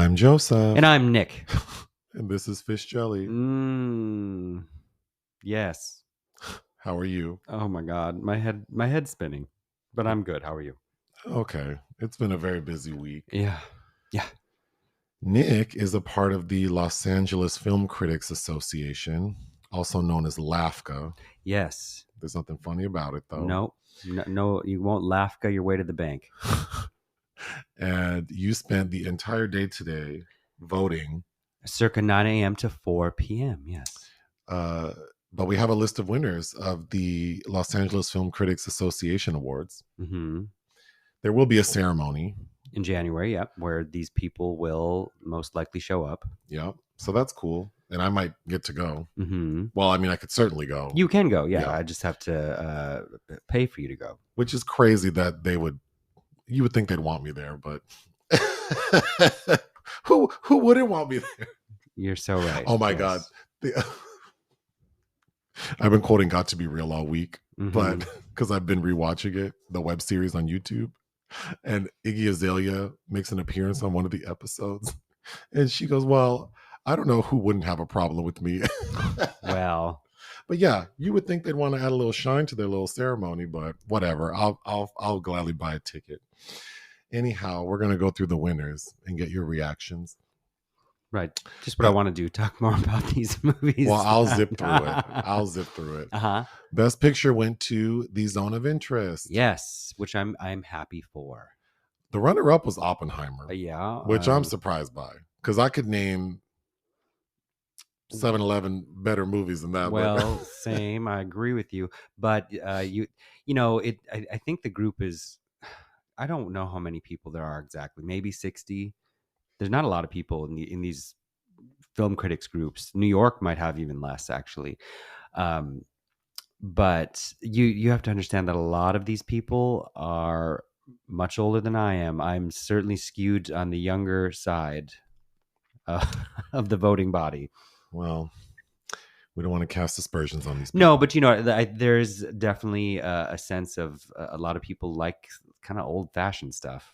I'm Joseph. And I'm Nick. And this is Fish Jelly. Yes. How are you? Oh my God. My head's spinning. But I'm good. How are you? Okay. It's been a very busy week. Yeah. Nick is a part of the Los Angeles Film Critics Association, also known as LAFCA. Yes. There's nothing funny about it, though. No, you won't LAFCA your way to the bank. And you spent the entire day today voting. Circa 9 a.m. to 4 p.m. Yes. But we have a list of winners of the Los Angeles Film Critics Association Awards. Mm-hmm. There will be a ceremony. In January, yep, where these people will most likely show up. Yep. So that's cool. And I might get to go. Mm-hmm. Well, I mean, I could certainly go. You can go, yeah. I just have to pay for you to go. Which is crazy that you would think they'd want me there, but who wouldn't want me there? You're so right. Oh my God. I've been quoting Got to Be Real all week, but because I've been rewatching it, the web series on YouTube, and Iggy Azalea makes an appearance on one of the episodes, and she goes, well, I don't know who wouldn't have a problem with me. Well, but yeah, you would think they'd want to add a little shine to their little ceremony, but whatever. I'll gladly buy a ticket. Anyhow, we're gonna go through the winners and get your reactions. Right. Just what I want to do. Talk more about these movies. Well, I'll zip through it. Uh-huh. Best Picture went to The Zone of Interest. Yes, which I'm happy for. The runner-up was Oppenheimer. Yeah. Which I'm surprised by, because I could name 7-Eleven better movies than that. Well, same. I agree with you. But I think the group is, I don't know how many people there are exactly. Maybe 60. There's not a lot of people in these film critics groups. New York might have even less, actually. But you have to understand that a lot of these people are much older than I am. I'm certainly skewed on the younger side of the voting body. Well, we don't want to cast aspersions on these people. No, but there's definitely a sense of a lot of people like kind of old-fashioned stuff.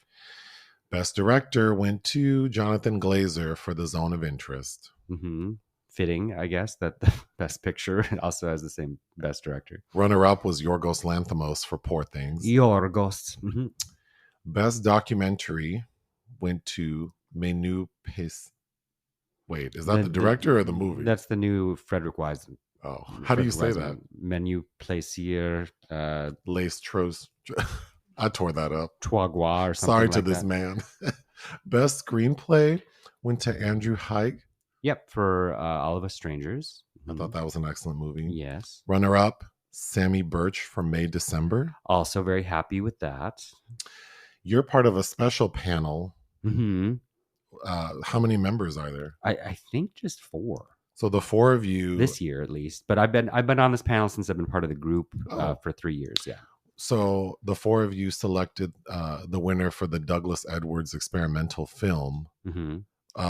Best Director went to Jonathan Glazer for The Zone of Interest. Mm-hmm. Fitting, I guess, that the Best Picture also has the same Best Director. Runner-up was Yorgos Lanthimos for Poor Things. Yorgos. Mm-hmm. Best Documentary went to Menu Pis. Wait, is that the director or the movie? That's the new Frederick Wiseman. Oh, how do you say that? Menu Plaisir. Les Tros. I tore that up. Trois Gras or something. Sorry to this man. Best Screenplay went to Andrew Haig. Yep, for All of Us Strangers. I thought that was an excellent movie. Yes. Runner-up, Sammy Birch for May December. Also very happy with that. You're part of a special panel. Mm-hmm. How many members are there? I think just 4. So the 4 of you this year, at least. But I've been on this panel since I've been part of the group for 3 years. Yeah. So the 4 of you selected the winner for the Douglas Edwards experimental film. Mm-hmm.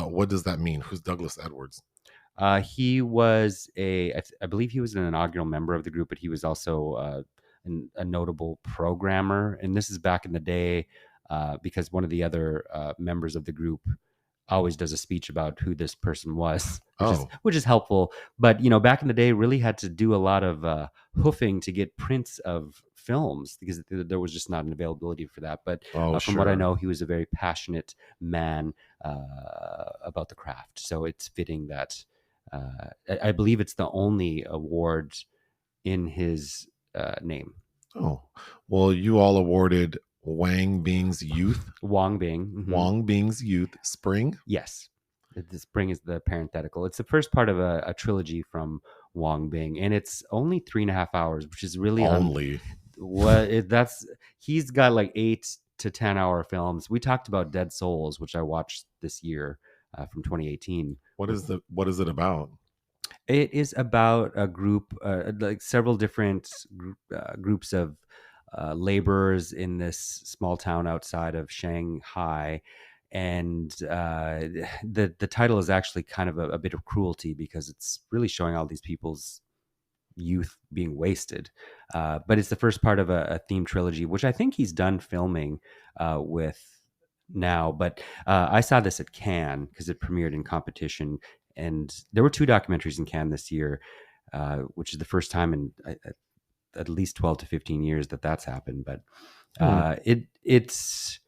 What does that mean? Who's Douglas Edwards? He was I believe he was an inaugural member of the group, but he was also a notable programmer. And this is back in the day because one of the other members of the group always does a speech about who this person was, which is helpful. But, back in the day, really had to do a lot of hoofing to get prints of films because there was just not an availability for that. But from what I know, he was a very passionate man about the craft. So it's fitting that I believe it's the only award in his name. Oh, well, you all awarded Wang Bing's Youth. Wang Bing. Mm-hmm. Wang Bing's Youth Spring. Yes. The Spring is the parenthetical. It's the first part of a trilogy from Wang Bing, and it's only 3.5 hours, which is really he's got like 8 to 10 hour films. We talked about Dead Souls, which I watched this year from 2018. What is it about? It is about a group, like several different groups of laborers in this small town outside of Shanghai. And the title is actually kind of a bit of cruelty because it's really showing all these people's youth being wasted. But it's the first part of a theme trilogy, which I think he's done filming with now, but I saw this at Cannes because it premiered in competition, and there were two documentaries in Cannes this year, which is the first time in at least 12 to 15 years that's happened. But it's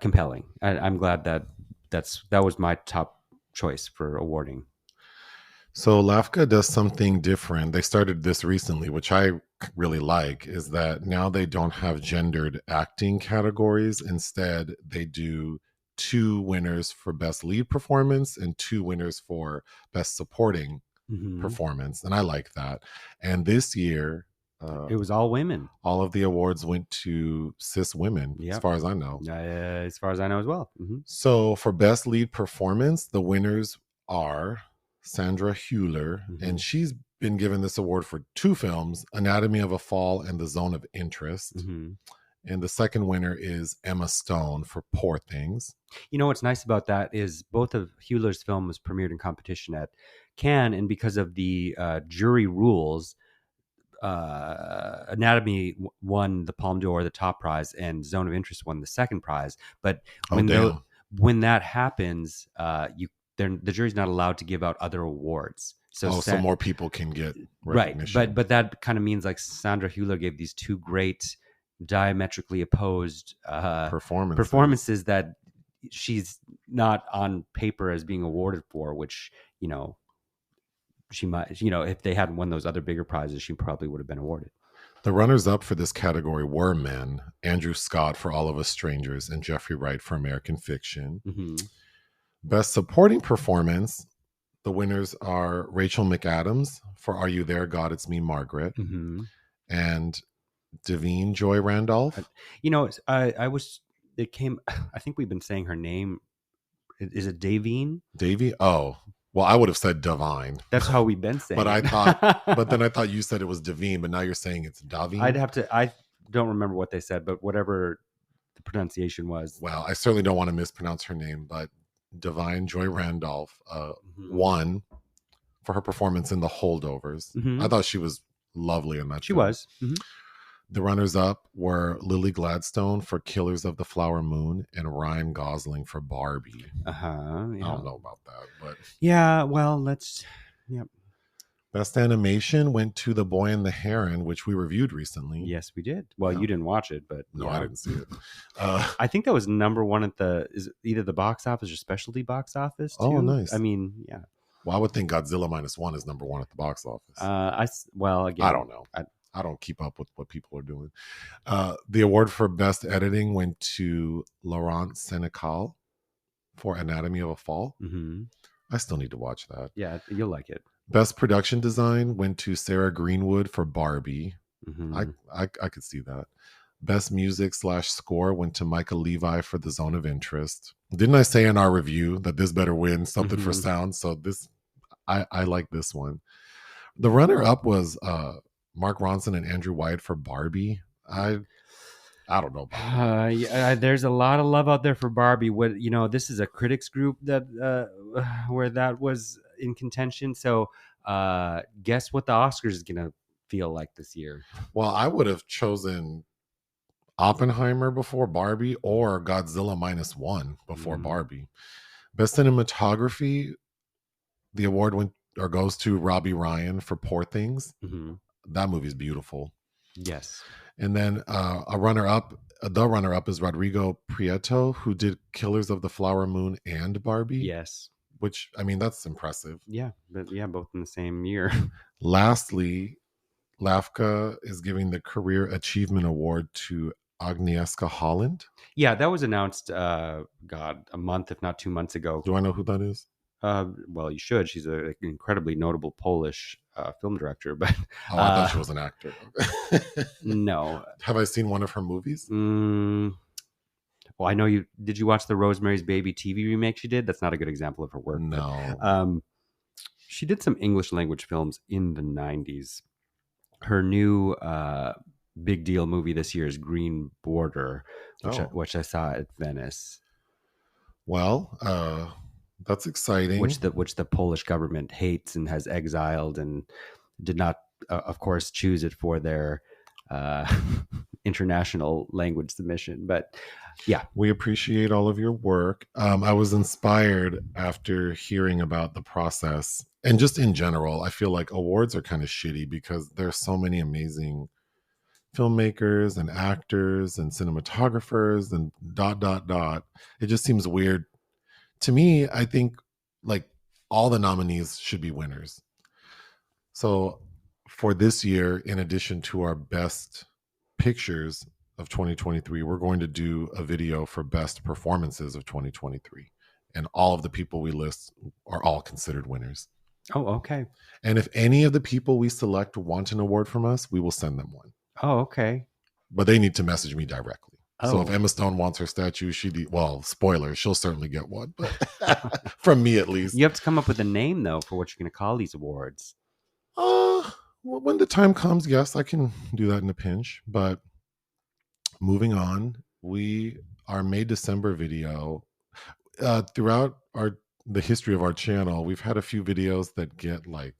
compelling. I'm glad that was my top choice for awarding. So LAFCA does something different. They started this recently, which I really like, is that now they don't have gendered acting categories. Instead, they do 2 winners for best lead performance and 2 winners for best supporting performance. And I like that. And this year, it was all women. All of the awards went to cis women, as far as I know. As far as I know as well. So for best lead performance, the winners are Sandra Hüller, and she's been given this award for 2 films, Anatomy of a Fall and The Zone of Interest. And the second winner is Emma Stone for Poor Things. You know what's nice about that is both of Hüller's film was premiered in competition at Cannes, and because of the jury rules, Anatomy won the Palme d'Or, the top prize, and Zone of Interest won the second prize. But when that happens, the jury's not allowed to give out other awards. So more people can get recognition. Right, but that kind of means like Sandra Hüller gave these 2 great diametrically opposed performances that she's not on paper as being awarded for, which, she might, if they hadn't won those other bigger prizes, she probably would have been awarded. The runners-up for this category were men: Andrew Scott for All of Us Strangers and Jeffrey Wright for American Fiction. Best supporting performance, the winners are Rachel McAdams for Are You There, God? It's Me, Margaret, and Davine Joy Randolph. I think we've been saying her name. Is it Davine? Davy? Oh, well, I would have said Divine. That's how we've been saying. But then I thought you said it was Davine, but now you're saying it's Davine. I don't remember what they said, but whatever the pronunciation was. Well, I certainly don't want to mispronounce her name, but Divine Joy Randolph won for her performance in The Holdovers. I thought she was lovely in that. She was. The runners-up were Lily Gladstone for Killers of the Flower Moon and Ryan Gosling for Barbie. Yeah. I don't know about that, but yeah. Well, Best animation went to The Boy and the Heron, which we reviewed recently. Yes, we did. Well, you didn't watch it, but no, I didn't see it. I think that was number 1 at either the box office or specialty box office too. Oh, nice. I mean, yeah. Well, I would think Godzilla -1 is number 1 at the box office. Again, I don't know. I don't keep up with what people are doing. The award for best editing went to Laurent Senecal for Anatomy of a Fall. I still need to watch that. Yeah, you'll like it. Best production design went to Sarah Greenwood for Barbie. I could see that. Best music / score went to Michael Levi for The Zone of Interest. Didn't I say in our review that this better win something for sound? So I like this one. The runner-up was Mark Ronson and Andrew White for Barbie. I don't know about that. There's a lot of love out there for Barbie. This is a critics group that where that was in contention. So guess what the Oscars is gonna feel like this year? Well, I would have chosen Oppenheimer before Barbie or Godzilla -1 before Barbie. Best cinematography, the award goes to Robbie Ryan for Poor Things. That movie is beautiful. Yes. And then the runner-up is Rodrigo Prieto, who did Killers of the Flower Moon and Barbie. Yes. Which, I mean, that's impressive. Yeah, but both in the same year. Lastly, LAFCA is giving the Career Achievement Award to Agnieszka Holland. Yeah, that was announced, a month, if not 2 months ago. Do I know who that is? Well, you should. She's an incredibly notable Polish film director. But I thought she was an actor. No. Have I seen one of her movies? Well, I know you. Did you watch the Rosemary's Baby TV remake she did? That's not a good example of her work. No. But, she did some English language films in the 90s. Her new big deal movie this year is Green Border, which I saw at Venice. Well, that's exciting. Which the Polish government hates and has exiled and did not, of course, choose it for their international language submission. But yeah, we appreciate all of your work. I was inspired after hearing about the process, and just in general, I feel like awards are kind of shitty because there's so many amazing filmmakers and actors and cinematographers and dot dot dot. It just seems weird to me. I think like all the nominees should be winners. So for this year, in addition to our best pictures of 2023, we're going to do a video for best performances of 2023. And all of the people we list are all considered winners. Oh, okay. And if any of the people we select want an award from us, we will send them one. Oh, okay. But they need to message me directly. Oh. So if Emma Stone wants her statue, well, spoiler, she'll certainly get one, but from me at least. You have to come up with a name though for what you're going to call these awards. When the time comes, yes, I can do that in a pinch. But moving on, our May December video, throughout the history of our channel, we've had a few videos that get like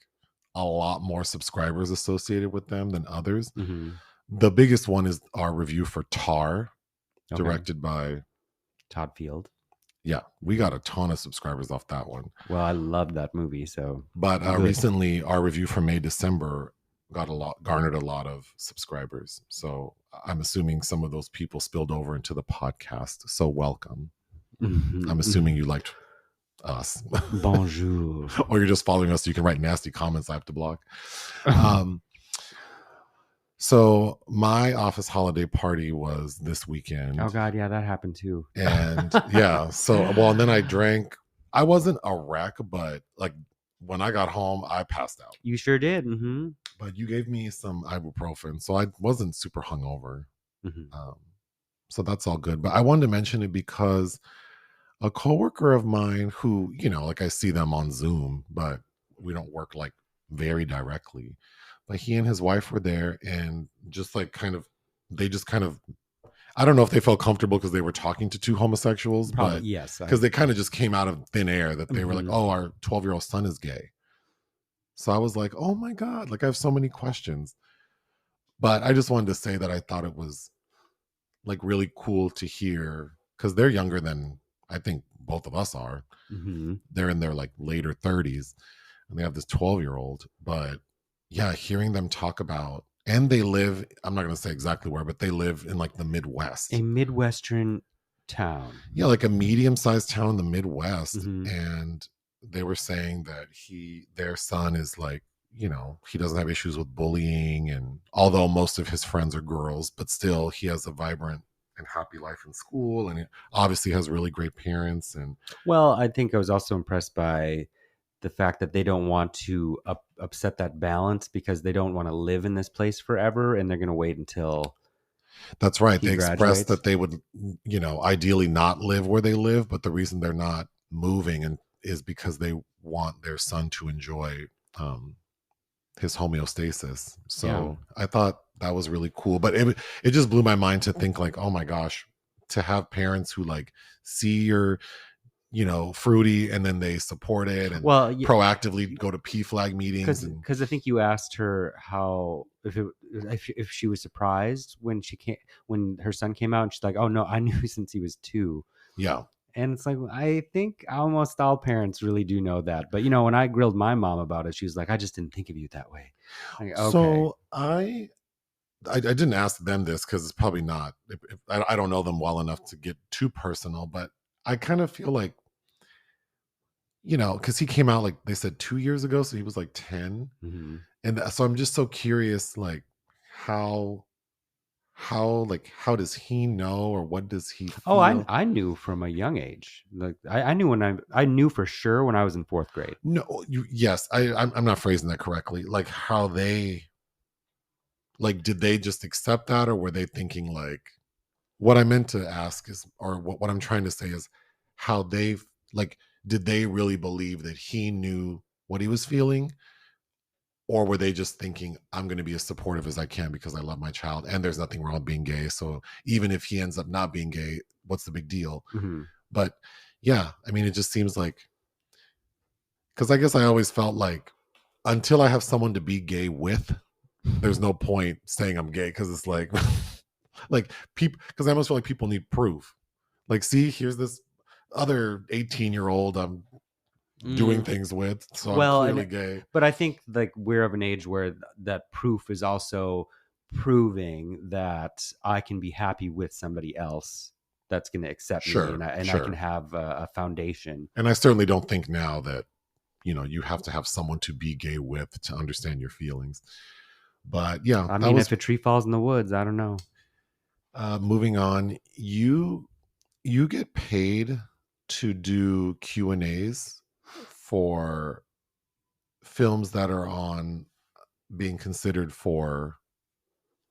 a lot more subscribers associated with them than others. Mm-hmm. The biggest one is our review for Tar, directed by Todd Field. Yeah, we got a ton of subscribers off that one. Well, I loved that movie. But recently, our review for May December garnered a lot of subscribers. So I'm assuming some of those people spilled over into the podcast. So welcome. Mm-hmm. I'm assuming you liked us. Bonjour. Or you're just following us so you can write nasty comments I have to block. So my office holiday party was this weekend. Oh God, yeah, that happened too. And yeah, and then I drank. I wasn't a wreck, but like when I got home, I passed out. You sure did. Mm-hmm. But you gave me some ibuprofen, so I wasn't super hungover. Mm-hmm. So that's all good. But I wanted to mention it because a coworker of mine who, like I see them on Zoom, but we don't work like very directly. But he and his wife were there, and just like they I don't know if they felt comfortable because they were talking to two homosexuals, probably, but yes, because they kind of just came out of thin air that they were like, oh, our 12-year-old son is gay. So I was like, oh my God, like I have so many questions. But I just wanted to say that I thought it was like really cool to hear, because they're younger than I think both of us are. Mm-hmm. They're in their like later 30s, and they have this 12-year-old, but yeah, hearing them talk about, and they live, I'm not going to say exactly where, but they live in like the Midwest. A Midwestern town. Yeah, like a medium-sized town in the Midwest. Mm-hmm. And they were saying that their son is like, he doesn't have issues with bullying. And although most of his friends are girls, but still he has a vibrant and happy life in school. And he obviously has really great parents. And well, I think I was also impressed by the fact that they don't want to upset that balance, because they don't want to live in this place forever, and they're going to wait until. That's right. They expressed that they would, ideally not live where they live, but the reason they're not moving is because they want their son to enjoy his homeostasis. So yeah. I thought that was really cool, but it just blew my mind to think like, oh my gosh, to have parents who like see your fruity, and then they support it and proactively go to PFLAG meetings. Because I think you asked her how if she was surprised when her son came out, and she's like, "Oh no, I knew since he was 2." Yeah, and it's like, I think almost all parents really do know that. But when I grilled my mom about it, she was like, "I just didn't think of you that way." Like, okay. So I didn't ask them this because it's probably not. I don't know them well enough to get too personal, but I kind of feel like, because he came out, like they said, 2 years ago. So he was like 10. Mm-hmm. And so I'm just so curious, like how does he know, or what does he feel? Oh, I knew from a young age. Like I knew I knew for sure when I was in 4th grade. No, yes. I'm not phrasing that correctly. Like how they, like, did they just accept that, or were they thinking like, what I meant to ask is, or what I'm trying to say is, how they, like, did they really believe that he knew what he was feeling? Or were they just thinking, I'm going to be as supportive as I can because I love my child, and there's nothing wrong with being gay. So even if he ends up not being gay, what's the big deal? Mm-hmm. But yeah, I mean, it just seems like, because I guess I always felt like until I have someone to be gay with, there's no point saying I'm gay, because it's like, Like people, because I almost feel like people need proof. Like, see, here's this other 18-year-old I'm doing Mm, things with, so I'm well, clearly gay. but I think like we're of an age where that proof is also proving that I can be happy with somebody else that's going to accept me, Sure, and I can sure. have a foundation. And I certainly don't think now that, you have to have someone to be gay with to understand your feelings. But yeah, I that mean, was if a tree falls in the woods, I don't know. moving on. You get paid to do Q&As for films that are on being considered for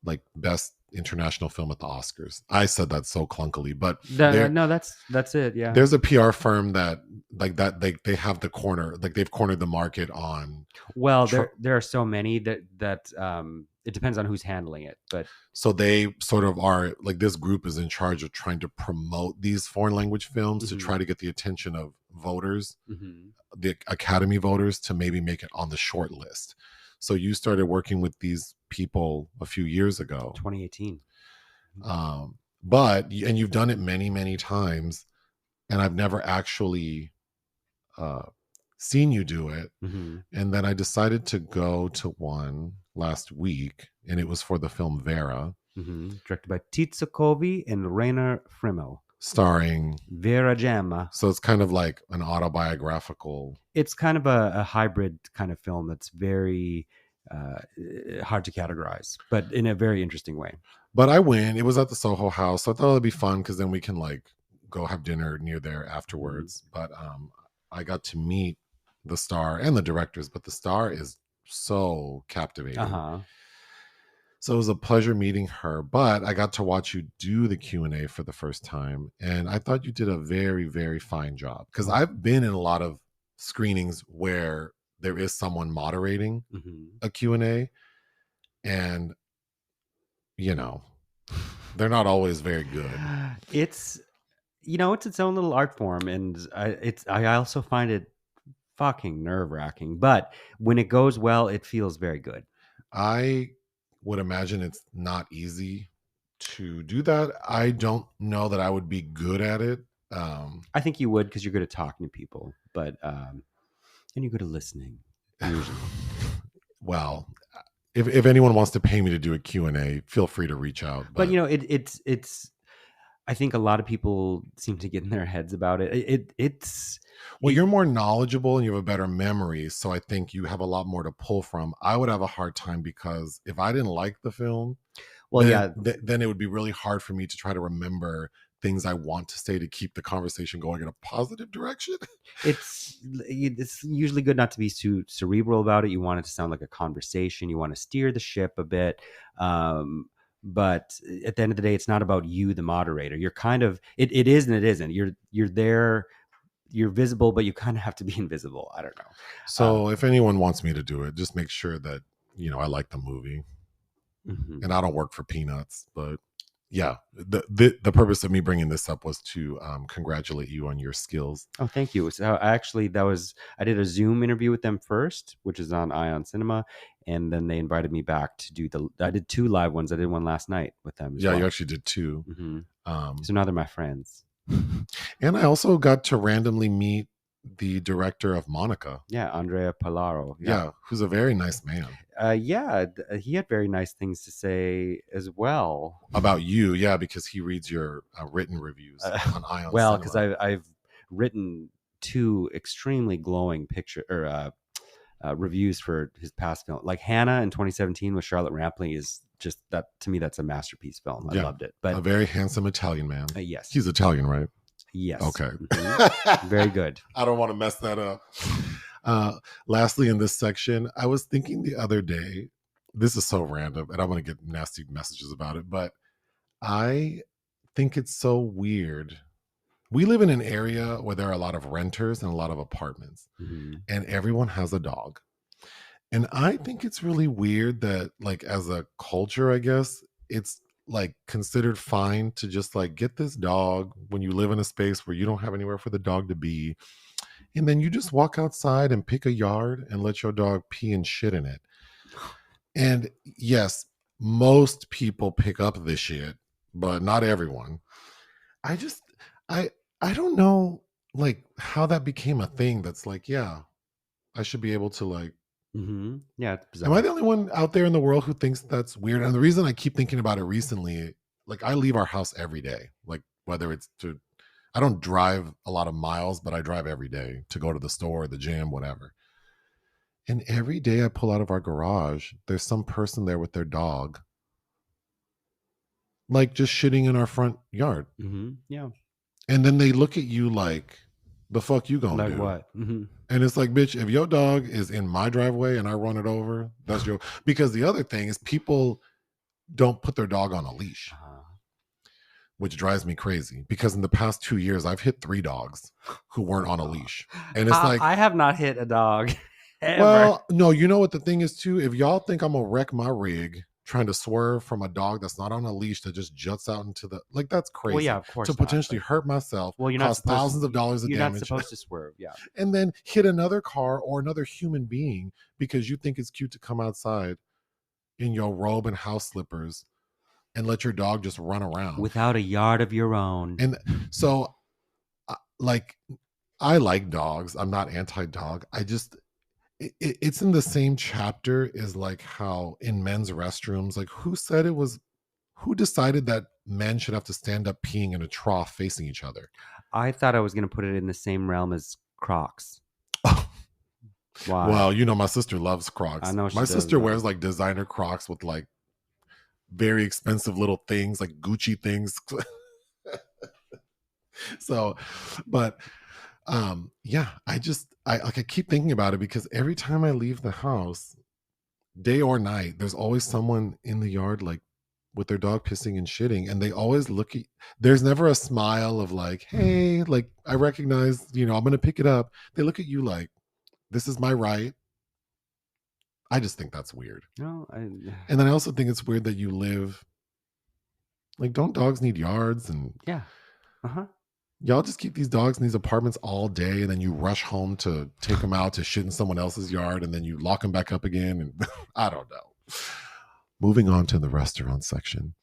like best international film at the Oscars. I said that so clunkily, but No, that's it. Yeah. there's a PR firm that like that they have the corner, like they've cornered the market on Well, tr- there are so many that it depends on who's handling it, but so they sort of are like, this group is in charge of trying to promote these foreign language films to try mhm, to get the attention of voters, mhm. the Academy voters, to maybe make it on the short list. So you started working with these people a few years ago. 2018. And you've done it many, many times, and I've never actually uh, seen you do it. Mhm, And then I decided to go to one last week, and it was for the film Vera, mhm. Directed by Titsa Covey and Rainer Frimmel. starring. Vera Jamma. So it's kind of like an autobiographical. It's kind of a hybrid kind of film that's very uh, hard to categorize, but in a very interesting way. But I went. It was at the Soho House, so I thought it'd be fun because then we can like go have dinner near there Mhm. afterwards. But I got to meet the star and the directors, but the star is so captivating. Uh-huh. So it was a pleasure meeting her, but I got to watch you do the Q&A for the first time, and I thought you did a very, very fine job, because I've been in a lot of screenings where there is someone moderating Mhm. a Q&A, and they're not always very good. It's it's its own little art form, and I also find it fucking nerve-wracking, but when it goes well, it feels very good. I would imagine it's not easy to do that. I don't know that I would be good at it. I think you would, because you're good at talking to people, but and you're good at listening usually. Well, if anyone wants to pay me to do a Q&A, feel free to reach out. But it's I think a lot of people seem to get in their heads about it. Well, you're more knowledgeable and you have a better memory, so I think you have a lot more to pull from. I would have a hard time, because if I didn't like the film, well, yeah, then it would be really hard for me to try to remember things I want to say to keep the conversation going in a positive direction. it's usually good not to be too cerebral about it. You want it to sound like a conversation. You want to steer the ship a bit. But at the end of the day, it's not about you, the moderator. You're kind of it is and it isn't. You're there, you're visible, but you kind of have to be invisible. I don't know. So if anyone wants me to do it, just make sure that I like the movie, Mhm. and I don't work for peanuts. But yeah, the purpose of me bringing this up was to congratulate you on your skills. Oh, thank you. So actually, I did a Zoom interview with them first, which is on Ion Cinema, and then they invited me back to do I did two live ones. I did one last night with them as Yeah, well. you actually did too. Hmm. Um, So now they're my friends. and I also got to randomly meet the director of Monica. Yeah, Andrea Palaro. Yeah, who's a very nice man. He had very nice things to say as well. About you, yeah, because he reads your written reviews on Ion Well, Cinema. because I've written two extremely glowing reviews for his past film. Like Hannah in 2017 with Charlotte Rampling is just that, to me, that's a masterpiece film. I loved it. But a very handsome Italian man. Yes, He's Italian, right? yes, Okay. Very good. I don't want to mess that up. Lastly, in this section, I was thinking the other day, this is so random, and I'm going to get nasty messages about it, but I think it's so weird. We live in an area where there are a lot of renters and a lot of apartments, and everyone has a dog. And I think it's really weird that, like, as a culture, I guess, it's like considered fine to just like get this dog when you live in a space where you don't have anywhere for the dog to be. And then you just walk outside and pick a yard and let your dog pee and shit in it. And yes, most people pick up this shit but not everyone. I just, I, I don't know, like how that became a thing. That's like, yeah, I should be able to like. Yeah, it's Am I bizarre. the only one out there in the world who thinks that's weird? And the reason I keep thinking about it recently, like I leave our house every day, like whether it's to, I don't drive a lot of miles, but I drive every day to go to the store, the gym, whatever. And every day I pull out of our garage, there's some person there with their dog, like just shitting in our front yard. Yeah. And then they look at you like, the fuck you gonna Like do? what? And it's like, bitch, if your dog is in my driveway and I run it over, that's your. Because the other thing is, people don't put their dog on a leash, which drives me crazy. Because in the past 2 years, I've hit 3 dogs who weren't on a leash, and it's like, I have not hit a dog ever. well, no, you know what the thing is too. If y'all think I'm gonna wreck my rig trying to swerve from a dog that's not on a leash that just juts out into the, like, that's crazy. Well, yeah, of course to not, potentially but- hurt myself, Well, you're not cause supposed thousands to, of dollars of you're damage, not supposed to swerve. Yeah. and then hit another car or another human being because you think it's cute to come outside in your robe and house slippers and let your dog just run around Without a yard of your own. And so, like, I like dogs. I'm not anti-dog. I just, it's in the same chapter as like how in men's restrooms, like who decided that men should have to stand up peeing in a trough facing each other? I thought I was going to put it in the same realm as Crocs. Why? Well, you know, my sister loves Crocs. I know she my does, sister though. wears like designer Crocs with like very expensive little things, like Gucci things. So, but yeah, I keep thinking about it because every time I leave the house, day or night, there's always someone in the yard like with their dog pissing and shitting, and they always look at, there's never a smile of like, hey, like I recognize, you know, I'm gonna pick it up. They look at you like, this is my right. I just think that's weird. No, And then I also think it's weird that you live, like, don't dogs need yards? And yeah. y'all just keep these dogs in these apartments all day, and then you rush home to take them out to shit in someone else's yard, and then you lock them back up again. And I don't know. Moving on to the restaurant section.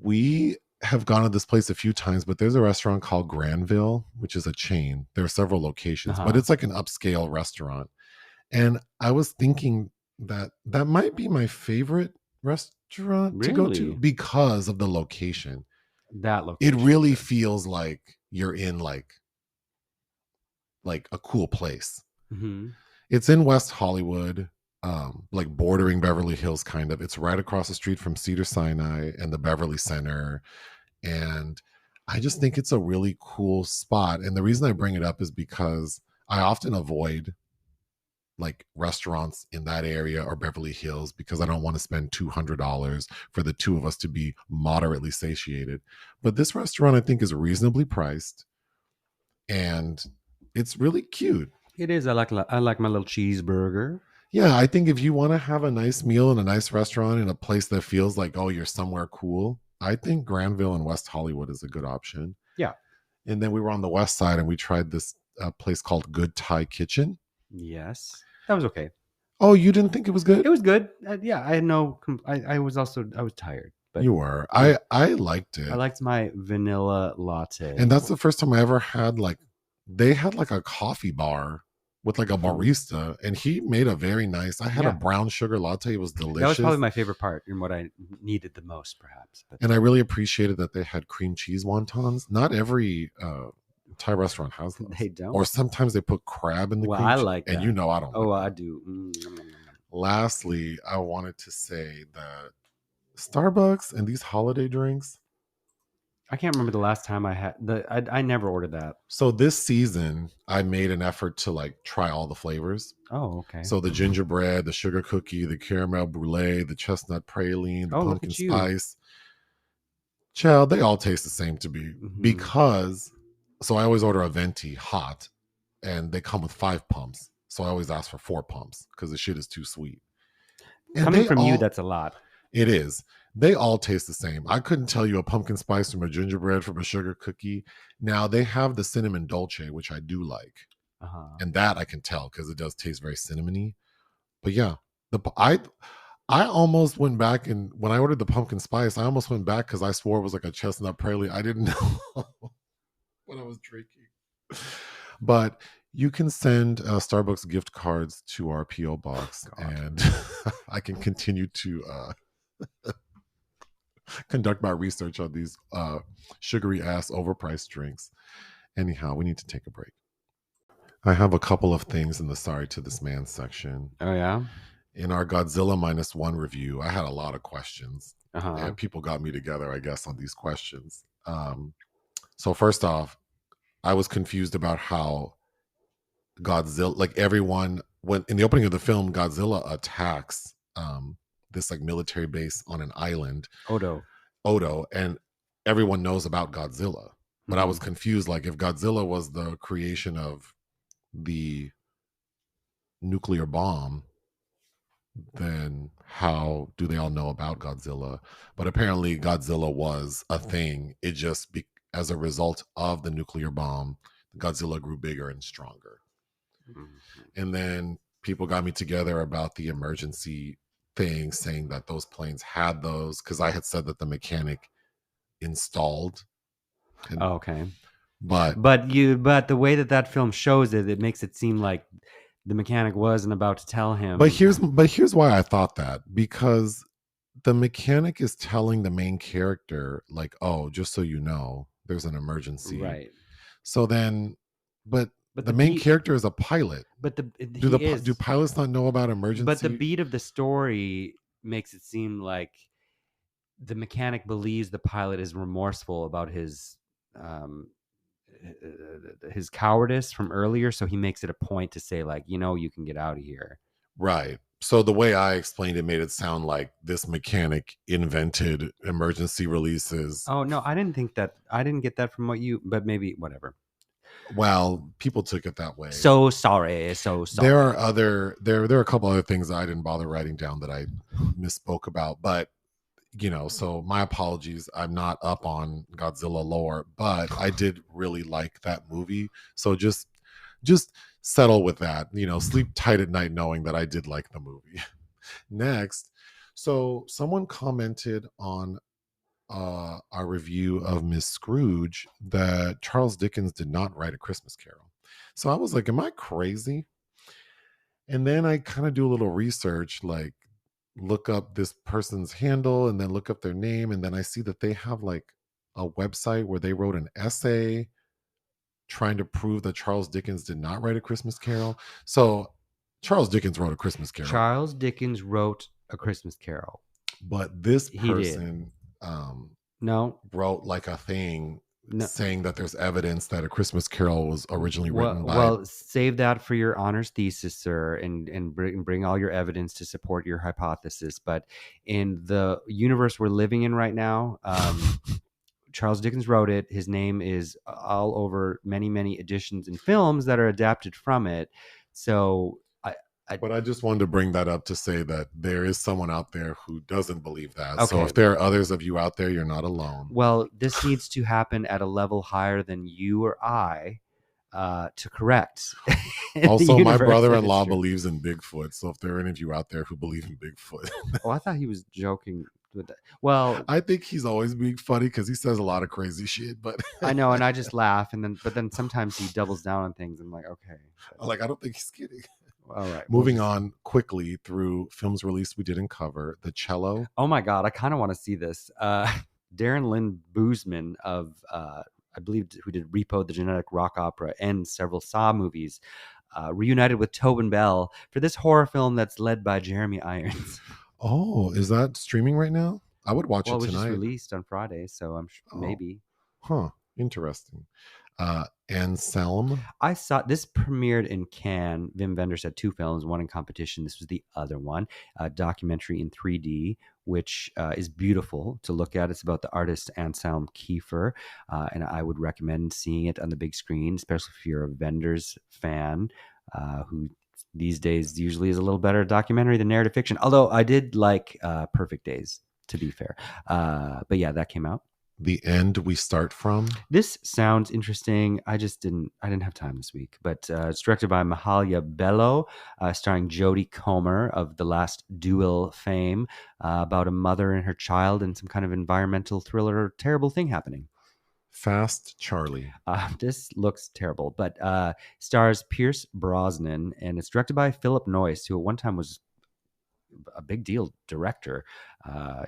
We have gone to this place a few times, but there's a restaurant called Granville, which is a chain. There are several locations, but it's like an upscale restaurant. And I was thinking that that might be my favorite restaurant to go to because of the location. That location. It really feels like you're in like a cool place. It's in West Hollywood, like bordering Beverly Hills, kind of. It's right across the street from Cedars-Sinai and the Beverly Center. And I just think it's a really cool spot. And the reason I bring it up is because I often avoid like restaurants in that area or Beverly Hills because I don't want to spend $200 for the two of us to be moderately satiated. But this restaurant, I think, is reasonably priced, and it's really cute. It is. I like my little cheeseburger. Yeah, I think if you want to have a nice meal in a nice restaurant in a place that feels like, oh, you're somewhere cool, I think Granville and West Hollywood is a good option. Yeah. And then we were on the west side and we tried this place called Good Thai Kitchen. Yes. That was okay. Oh, you didn't think it was good? It was good. Yeah, I had no. I was tired. But you were. Yeah. I liked it. I liked my vanilla latte. And that's the first time I ever had like, they had like a coffee bar with like a barista, and he made a very nice. I had a brown sugar latte. It was delicious. That was probably my favorite part and what I needed the most, perhaps. But. And I really appreciated that they had cream cheese wontons. Not every Thai restaurant has those. They don't. Or sometimes they put crab in the cream I cheese. like that. And you know I don't. Oh, like I do. Lastly, I wanted to say that Starbucks and these holiday drinks. I can't remember the last time I had I never ordered that. So this season, I made an effort to like try all the flavors. Oh, okay. So the gingerbread, the sugar cookie, the caramel brulee, the chestnut praline, the pumpkin spice. Child, they all taste the same to me because, so I always order a venti hot, and they come with 5 pumps. So I always ask for 4 pumps because the shit is too sweet. And coming from you, that's a lot. It is. They all taste the same. I couldn't tell you a pumpkin spice from a gingerbread from a sugar cookie. Now they have the cinnamon dolce, which I do like. And that I can tell because it does taste very cinnamony. But yeah, I almost went back, and when I ordered the pumpkin spice, I almost went back because I swore it was like a chestnut praline. I didn't know what I was drinking. But you can send Starbucks gift cards to our PO box, God. and I can continue to conduct my research on these sugary ass overpriced drinks. Anyhow, we need to take a break. I have a couple of things in the sorry to this man section. Oh yeah. In our Godzilla -1 review, I had a lot of questions, Uh-huh. and people got me together, I guess, on these questions. So first off, I was confused about how Godzilla, like everyone, when in the opening of the film, Godzilla attacks this like military base on an island, Odo, and everyone knows about Godzilla. But I was confused, like if Godzilla was the creation of the nuclear bomb, then how do they all know about Godzilla? But apparently Godzilla was a thing. It just as a result of the nuclear bomb, Godzilla grew bigger and stronger. And then people got me together about the emergency thing, saying that those planes had those, because I had said that the mechanic installed. Okay. But the way that film shows it, it makes it seem like the mechanic wasn't about to tell him. But here's why I thought that, because the mechanic is telling the main character, like, oh, just so you know, there's an emergency. Right. So then, but the main character is a pilot. But do pilots not know about emergency? But the beat of the story makes it seem like the mechanic believes the pilot is remorseful about his cowardice from earlier, so he makes it a point to say, like, you can get out of here. Right. So the way I explained it made it sound like this mechanic invented emergency releases. Oh no, I didn't get that from what you, but maybe whatever. Well, people took it that way. So sorry. There are a couple other things that I didn't bother writing down that I misspoke about, but so my apologies. I'm not up on Godzilla lore, but I did really like that movie. So just settle with that. Sleep tight at night knowing that I did like the movie. Next, so someone commented on our review of Miss Scrooge that Charles Dickens did not write A Christmas Carol. So I was like, am I crazy? And then I kind of do a little research, like look up this person's handle and then look up their name. And then I see that they have like a website where they wrote an essay trying to prove that Charles Dickens did not write A Christmas Carol. So Charles Dickens wrote A Christmas Carol. Charles Dickens wrote A Christmas Carol. But this person wrote like a thing saying that there's evidence that A Christmas Carol was originally written by... Well, save that for your honors thesis, sir, and bring all your evidence to support your hypothesis. But in the universe we're living in right now, Charles Dickens wrote it. His name is all over many, many editions and films that are adapted from it. So... But I just wanted to bring that up to say that there is someone out there who doesn't believe that. Okay. So if there are others of you out there, you're not alone. Well, this needs to happen at a level higher than you or I to correct. Also, my brother-in-law believes in Bigfoot. So if there are any of you out there who believe in Bigfoot. Oh, I thought he was joking with that. Well, I think he's always being funny because he says a lot of crazy shit. But I know, and I just laugh, but then sometimes he doubles down on things. I'm like, okay. I don't think he's kidding. All right. Moving on quickly through films released we didn't cover. The Cello. Oh my God, I kind of want to see this. Darren Lynn Bousman of, I believe, who did Repo, the Genetic Rock Opera, and several Saw movies, reunited with Tobin Bell for this horror film that's led by Jeremy Irons. Oh, is that streaming right now? I would watch it tonight. It was just released on Friday, so I'm sure maybe. Huh. Interesting. Anselm. I saw this premiered in Cannes. Wim Wenders had two films, one in competition. This was the other one, a documentary in 3D, which is beautiful to look at. It's about the artist Anselm Kiefer, and I would recommend seeing it on the big screen, especially if you're a Wenders fan, who these days usually is a little better documentary than narrative fiction. Although I did like Perfect Days, to be fair. But yeah, that came out. The End We Start From. This sounds interesting. I didn't have time this week, but it's directed by Mahalia Bello, starring Jodie Comer of The Last Duel fame, about a mother and her child and some kind of environmental thriller, terrible thing happening. Fast Charlie. This looks terrible, but stars Pierce Brosnan, and it's directed by Philip Noyce, who at one time was a big deal director.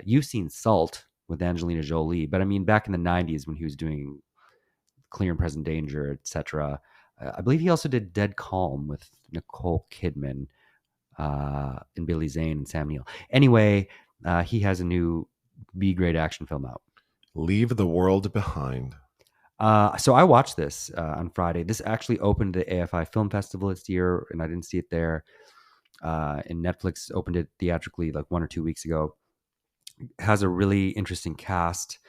You've seen Salt with Angelina Jolie, but I mean, back in the 90s when he was doing Clear and Present Danger, etc. I believe he also did Dead Calm with Nicole Kidman and Billy Zane and Sam Neill. Anyway, he has a new B-grade action film out. Leave the World Behind. So I watched this on Friday. This actually opened the AFI Film Festival this year, and I didn't see it there. And Netflix opened it theatrically like 1 or 2 weeks ago. It has a really interesting cast.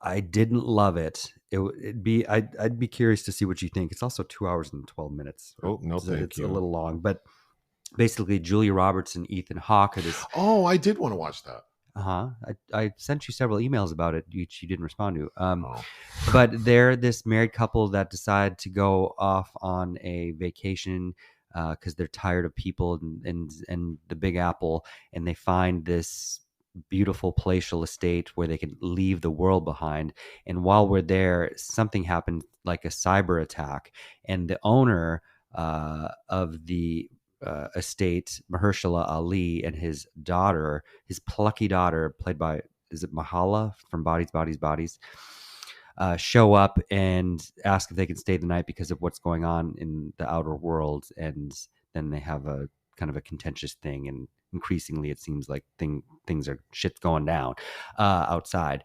I didn't love it. I'd be curious to see what you think. It's also 2 hours and 12 minutes. Oh, no, thank it's you. a little long, but basically Julia Roberts and Ethan Hawke are this. Oh, I did want to watch that. I sent you several emails about it, which you didn't respond to. But they're this married couple that decide to go off on a vacation because they're tired of people and the Big Apple, and they find this beautiful palatial estate where they can leave the world behind. And while we're there, something happened, like a cyber attack, and the owner of the estate, Mahershala Ali, and his daughter, his plucky daughter, played by, is it Mahala from Bodies, show up and ask if they can stay the night because of what's going on in the outer world. And then they have a kind of a contentious thing, and increasingly it seems like things are shit's going down outside.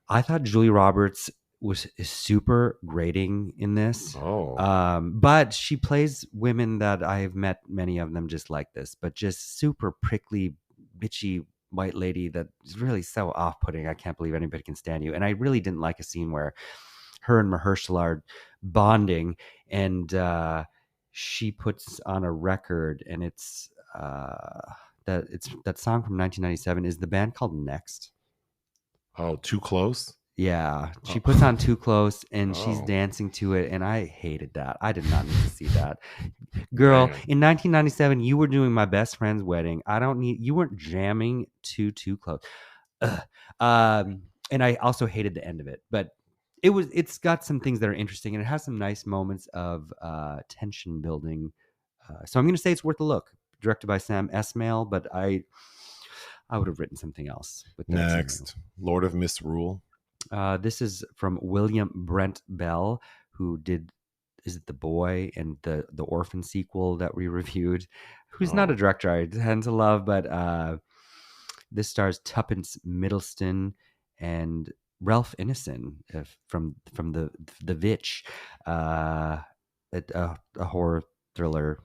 I thought Julia Roberts is super grating in this. But she plays women that I've met, many of them just like this, but just super prickly, bitchy white lady that is really so off-putting. I can't believe anybody can stand you. And I really didn't like a scene where her and Mahershala are bonding, and she puts on a record, and it's that song from 1997. Is the band called Next? Oh, Too Close? Yeah, she puts on Too Close, and she's dancing to it, and I hated that. I did not need to see that. Girl, in 1997, you were doing My Best Friend's Wedding. You weren't jamming to Too Close. And I also hated the end of it, but it's got some things that are interesting, and it has some nice moments of tension building. So I'm going to say it's worth a look. Directed by Sam Esmail, but I would have written something else. Next, Lord of Misrule. This is from William Brent Bell, who did, is it The Boy and the Orphan sequel that we reviewed, who's not a director I tend to love, but this stars Tuppence Middleton and Ralph Ineson from the Vitch, a horror thriller.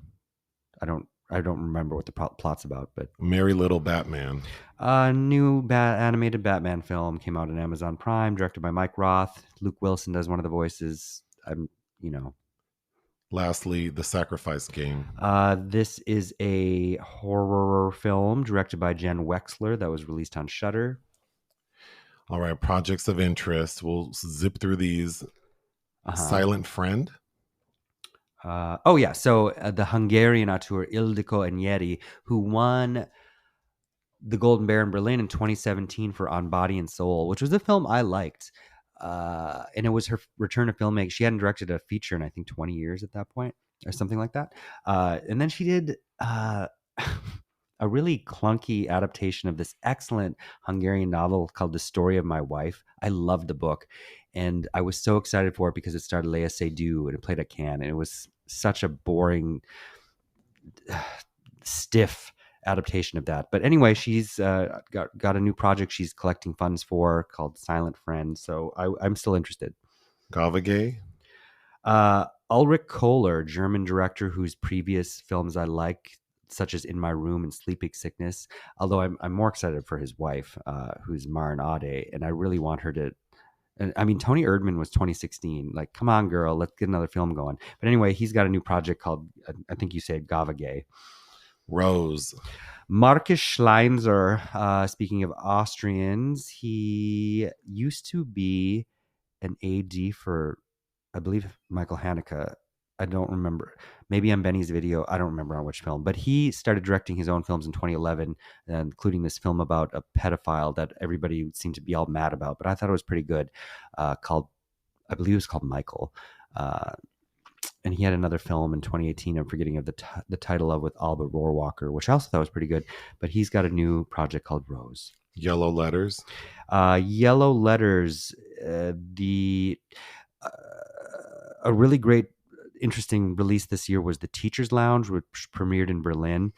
I don't remember what the plot's about, but Merry Little Batman. A new animated Batman film came out on Amazon Prime, directed by Mike Roth. Luke Wilson does one of the voices. Lastly, The Sacrifice Game. This is a horror film directed by Jen Wexler that was released on Shudder. All right, projects of interest. We'll zip through these. Silent Friend. So the Hungarian auteur Ildikó Enyedi, who won the Golden Bear in Berlin in 2017 for On Body and Soul, which was a film I liked. And it was her return to filmmaking. She hadn't directed a feature in, I think, 20 years at that point, or something like that. And then she did a really clunky adaptation of this excellent Hungarian novel called The Story of My Wife. I loved the book, and I was so excited for it because it starred Léa Seydoux, and it played at Cannes, and it was such a boring, stiff adaptation of that. But anyway, she's got a new project she's collecting funds for called Silent Friend, so I'm still interested. Gavagay. Ulrich Kohler, German director whose previous films I like, such as In My Room and Sleeping Sickness, although I'm more excited for his wife, who's Maren Ade, and I really want her to. And I mean, Tony Erdmann was 2016. Like, come on, girl, let's get another film going. But anyway, he's got a new project called, I think you said Gavagay. Rose. Marcus Schleinzer, speaking of Austrians, he used to be an AD for, I believe, Michael Haneke. I don't remember. Maybe on Benny's Video. I don't remember on which film. But he started directing his own films in 2011, including this film about a pedophile that everybody seemed to be all mad about. But I thought it was pretty good, called, I believe it was called Michael. And he had another film in 2018. I'm forgetting of the title of, with Alba Rohrwacher, which I also thought was pretty good. But he's got a new project called Rose. Yellow Letters. Yellow Letters. A really great, interesting release this year was The Teacher's Lounge, which premiered in Berlin.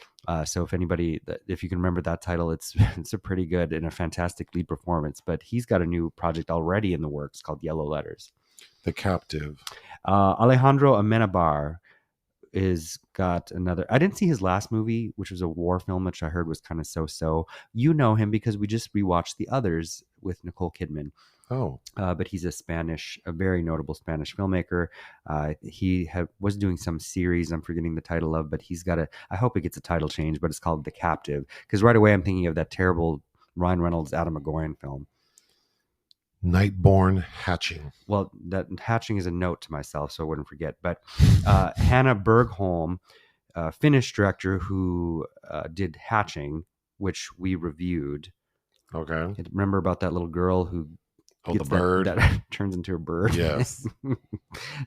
So if you can remember that title, it's a pretty good and a fantastic lead performance. But he's got a new project already in the works called Yellow Letters. The Captive. Alejandro Amenabar is got another. I didn't see his last movie, which was a war film, which I heard was kind of so. You know him because we just rewatched The Others with Nicole Kidman. Oh. But he's a very notable Spanish filmmaker. He was doing some series I'm forgetting the title of, but I hope it gets a title change, but it's called The Captive. Because right away I'm thinking of that terrible Ryan Reynolds, Adam McGowan film. Nightborn Hatching. Well, that Hatching is a note to myself, so I wouldn't forget. But Hannah Bergholm, Finnish director who did Hatching, which we reviewed. Okay. Remember about that little girl who the bird that turns into a bird? Yes.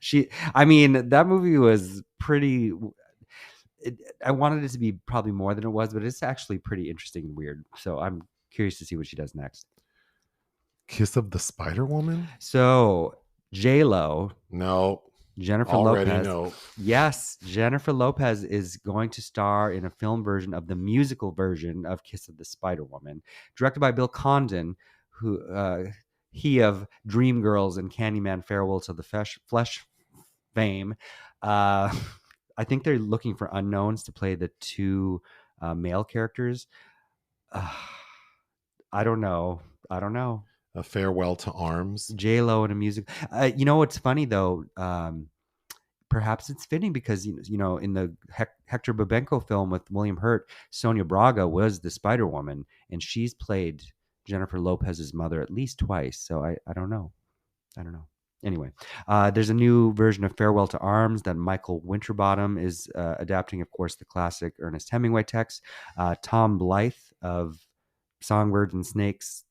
That movie was pretty. I wanted it to be probably more than it was, but it's actually pretty interesting and weird. So I'm curious to see what she does next. Kiss of the Spider Woman. So J-Lo. No. Jennifer Lopez. No. Yes, Jennifer Lopez is going to star in a film version of the musical version of Kiss of the Spider Woman, directed by Bill Condon, who he of Dreamgirls and Candyman Farewell to the Flesh fame. I think they're looking for unknowns to play the two male characters. I don't know. A Farewell to Arms. J-Lo in a music. You know what's funny though? Perhaps it's fitting because in the Hector Babenco film with William Hurt, Sonia Braga was the Spider Woman, and she's played Jennifer Lopez's mother at least twice. So I don't know. Anyway, there's a new version of Farewell to Arms that Michael Winterbottom is adapting, of course, the classic Ernest Hemingway text. Tom Blythe of Songbirds and Snakes,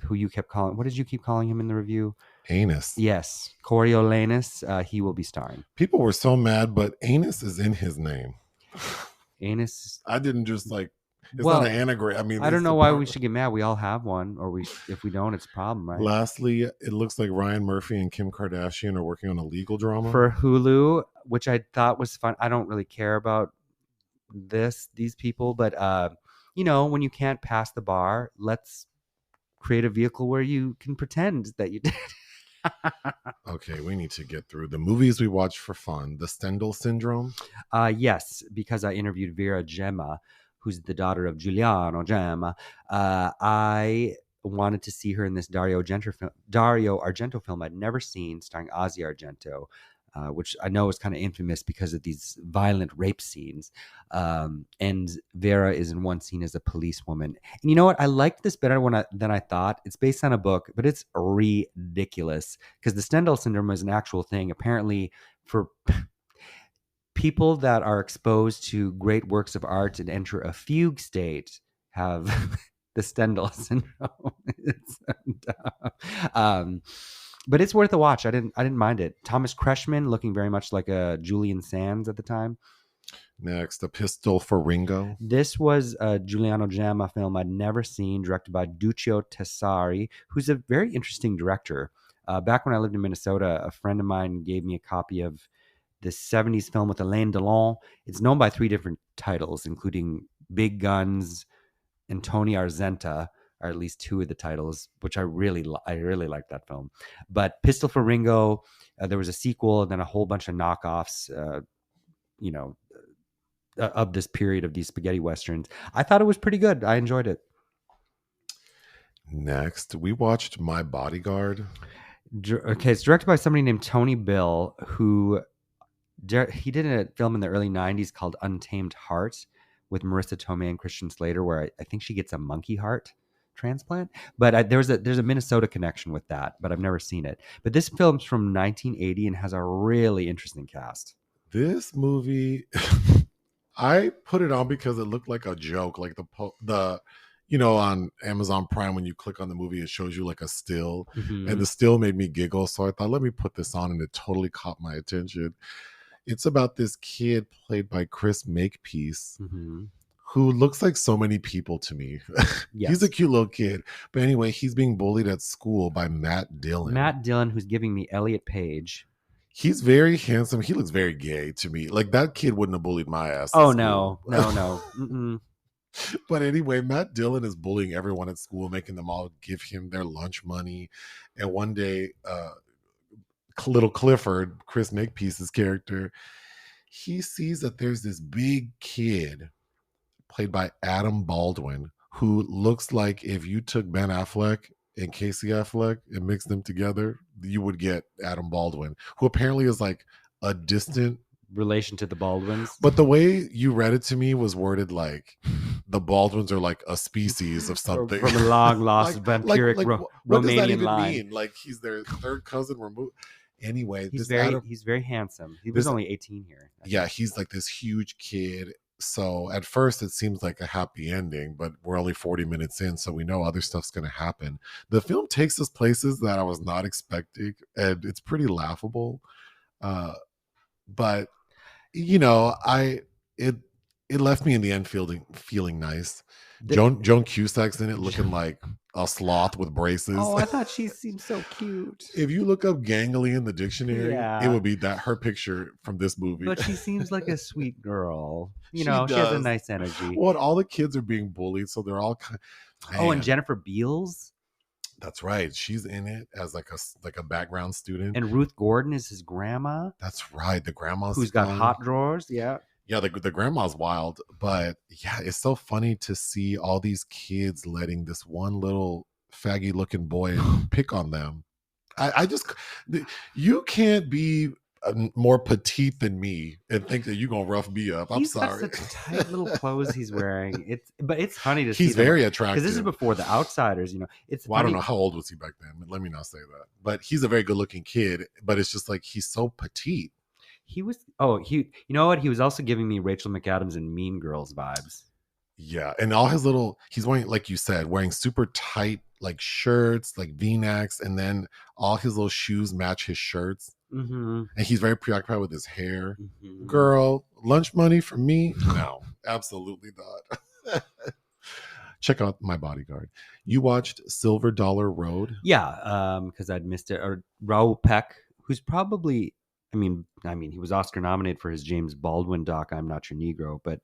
who you kept calling, what did you keep calling him in the review? Anus. Yes, Coriolanus. He will be starring. People were so mad, but anus is in his name. Anus. I didn't just it's not an anagram. I don't know why we should get mad. We all have one, or if we don't, it's a problem, right? Lastly, it looks like Ryan Murphy and Kim Kardashian are working on a legal drama for Hulu, which I thought was fun. I don't really care about these people, but when you can't pass the bar, let's create a vehicle where you can pretend that you did. Okay, we need to get through the movies we watch for fun. The Stendhal Syndrome? Yes, because I interviewed Vera Gemma, who's the daughter of Giuliano Gemma. I wanted to see her in this Dario Argento film I'd never seen, starring Asia Argento, which I know is kind of infamous because of these violent rape scenes. And Vera is in one scene as a policewoman. And you know what? I liked this better than I thought. It's based on a book, but it's ridiculous because the Stendhal syndrome is an actual thing. Apparently, for people that are exposed to great works of art and enter a fugue state have the Stendhal syndrome. But it's worth a watch. I didn't mind it. Thomas Kretschmann looking very much like a Julian Sands at the time. Next, A Pistol for Ringo. This was a Giuliano Gemma film I'd never seen, directed by Duccio Tessari, who's a very interesting director. Back when I lived in Minnesota, a friend of mine gave me a copy of this 70s film with Alain Delon. It's known by 3 different titles, including Big Guns and Tony Arzenta, or at least 2 of the titles, which I really like that film. But Pistol for Ringo, there was a sequel and then a whole bunch of knockoffs, of this period of these spaghetti westerns. I thought it was pretty good. I enjoyed it. Next, we watched My Bodyguard. Okay, it's directed by somebody named Tony Bill, who he did a film in the early 90s called Untamed Heart, with Marissa Tomei and Christian Slater, where I think she gets a monkey heart transplant. But there's a Minnesota connection with that, but I've never seen it. But this film's from 1980 and has a really interesting cast. This movie, I put it on because it looked like a joke, like the on Amazon Prime when you click on the movie, it shows you like a still, and the still made me giggle. So I thought, let me put this on, and it totally caught my attention. It's about this kid played by Chris Makepeace, who looks like so many people to me. Yes. He's a cute little kid. But anyway, he's being bullied at school by Matt Dillon. Matt Dillon, who's giving me Elliot Page. He's very handsome. He looks very gay to me. Like, that kid wouldn't have bullied my ass. Oh, no. Mm-mm. But anyway, Matt Dillon is bullying everyone at school, making them all give him their lunch money. And one day, little Clifford, Chris Makepeace's character, he sees that there's this big kid played by Adam Baldwin, who looks like if you took Ben Affleck and Casey Affleck and mixed them together, you would get Adam Baldwin, who apparently is like a distant relation to the Baldwins. But the way you read it to me was worded like the Baldwins are like a species of something. From a long lost vampiric what does that Romanian even line. mean? Like, he's their third cousin removed. Anyway, he's very handsome. He was only 18 here. Yeah, he's like this huge kid. So at first it seems like a happy ending, but we're only 40 minutes in, so we know other stuff's going to happen. The film takes us places that I was not expecting, and it's pretty laughable. But it left me in the end feeling nice. Joan Cusack's in it, looking like a sloth with braces. Oh, I thought she seemed so cute. If you look up gangly in the dictionary, it would be her picture from this movie. But she seems like a sweet girl. She has a nice energy. Well, all the kids are being bullied, so they're all and Jennifer Beals. That's right. She's in it as like a background student. And Ruth Gordon is his grandma. That's right. The grandma's who's got hot drawers. Yeah. Yeah, the grandma's wild. But yeah, it's so funny to see all these kids letting this one little faggy looking boy pick on them. You can't be more petite than me and think that you're gonna rough me up. I'm sorry. Got such tight little clothes he's wearing. But it's funny to see. He's very attractive. Because this is before The Outsiders. It's. Well, I don't know how old was he back then. Let me not say that. But he's a very good looking kid. But it's just like he's so petite. He was. Oh, you know what? He was also giving me Rachel McAdams and Mean Girls vibes. Yeah, and all his he's wearing, like you said, wearing super tight like shirts, like V-necks, and then all his little shoes match his shirts. Mm-hmm. And he's very preoccupied with his hair. Mm-hmm. Girl, lunch money for me? No, absolutely not. Check out My Bodyguard. You watched Silver Dollar Road? Yeah, because I'd missed it. Or Raoul Peck, who's probably, I mean, he was Oscar nominated for his James Baldwin doc, I'm Not Your Negro, but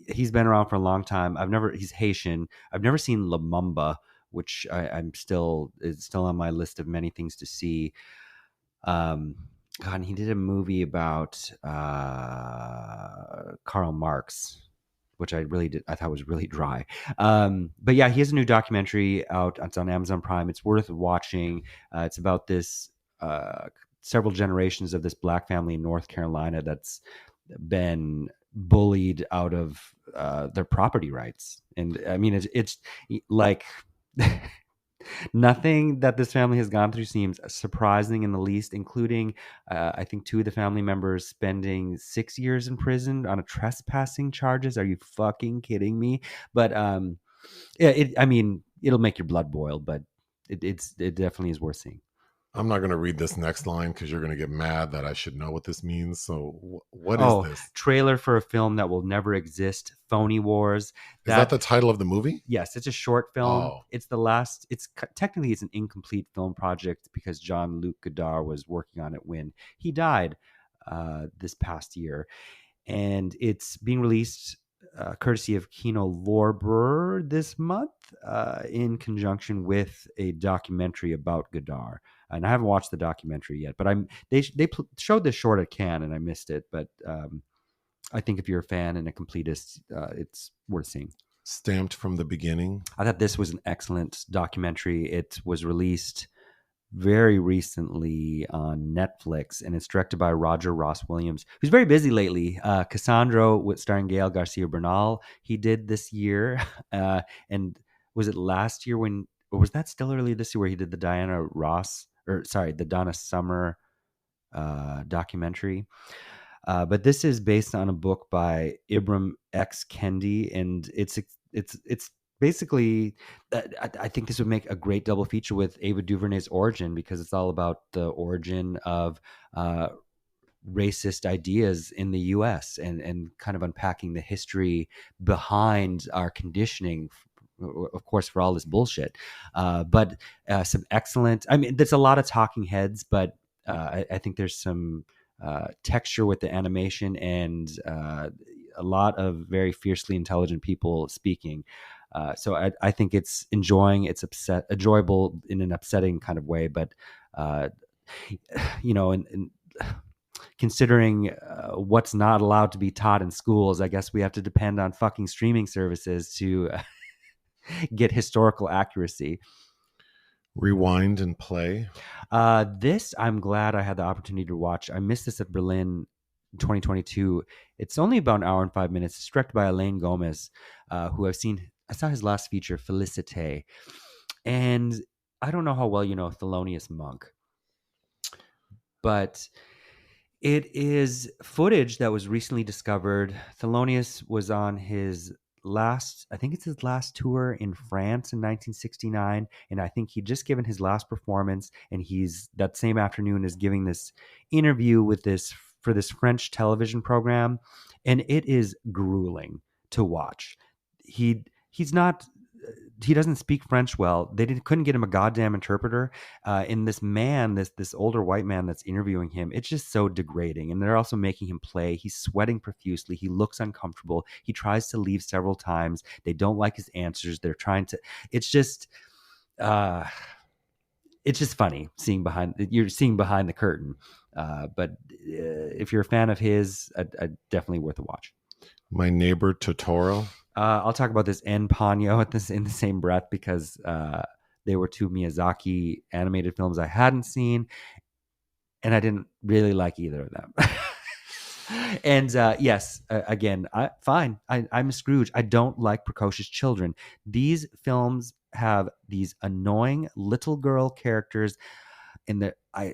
he's been around for a long time. He's Haitian. I've never seen Lumumba, which is still on my list of many things to see. God, he did a movie about Karl Marx, which I thought was really dry. But yeah, he has a new documentary out. It's on Amazon Prime. It's worth watching. It's about this several generations of this Black family in North Carolina that's been bullied out of their property rights. And I mean, it's like nothing that this family has gone through seems surprising in the least, including I think 2 of the family members spending 6 years in prison on a trespassing charges. Are you fucking kidding me? But it'll make your blood boil, but it definitely is worth seeing. I'm not going to read this next line because you're going to get mad that I should know what this means. So what is this? Trailer for a film that will never exist. Phony Wars. Is that the title of the movie? Yes, it's a short film. It's the last. Technically it's an incomplete film project because Jean-Luc Godard was working on it when he died this past year, and it's being released courtesy of Kino Lorber this month in conjunction with a documentary about Godard. And I haven't watched the documentary yet, but they showed this short at Cannes and I missed it. But I think if you're a fan and a completist, it's worth seeing. Stamped from the beginning. I thought this was an excellent documentary. It was released very recently on Netflix, and it's directed by Roger Ross Williams, who's very busy lately. Cassandra, with starring Gael Garcia Bernal, he did this year, and was it last year when, or was that still early this year where he did the Diana Ross, or sorry, the Donna Summer documentary? But this is based on a book by Ibram X. Kendi, and it's basically, I think this would make a great double feature with Ava DuVernay's Origin, because it's all about the origin of uh, racist ideas in the U.S. and kind of unpacking the history behind our conditioning, of course, for all this bullshit. But some excellent. I mean, there's a lot of talking heads, but I think there's some texture with the animation, and a lot of very fiercely intelligent people speaking. So I think it's enjoyable in an upsetting kind of way, but uh, and considering what's not allowed to be taught in schools, I guess we have to depend on fucking streaming services to get historical accuracy. Rewind and play. This, I'm glad I had the opportunity to watch. I missed this at Berlin 2022. It's only about an hour and 5 minutes. It's directed by Alain Gomez, who I saw his last feature, Felicite. And I don't know how well you know Thelonious Monk, but it is footage that was recently discovered. Thelonious was on I think it's his last tour in France in 1969. And I think he'd just given his last performance. And he's that same afternoon is giving this interview for this French television program. And it is grueling to watch. He's not, he doesn't speak French well. Couldn't get him a goddamn interpreter. And this older white man that's interviewing him, it's just so degrading. And they're also making him play. He's sweating profusely. He looks uncomfortable. He tries to leave several times. They don't like his answers. They're trying to. It's just funny seeing behind the curtain. But if you're a fan of his, definitely worth a watch. My Neighbor Totoro. I'll talk about this and Ponyo in the same breath, because they were two Miyazaki animated films I hadn't seen, and I didn't really like either of them. And yes, again, I'm a Scrooge. I don't like precocious children. These films have these annoying little girl characters. I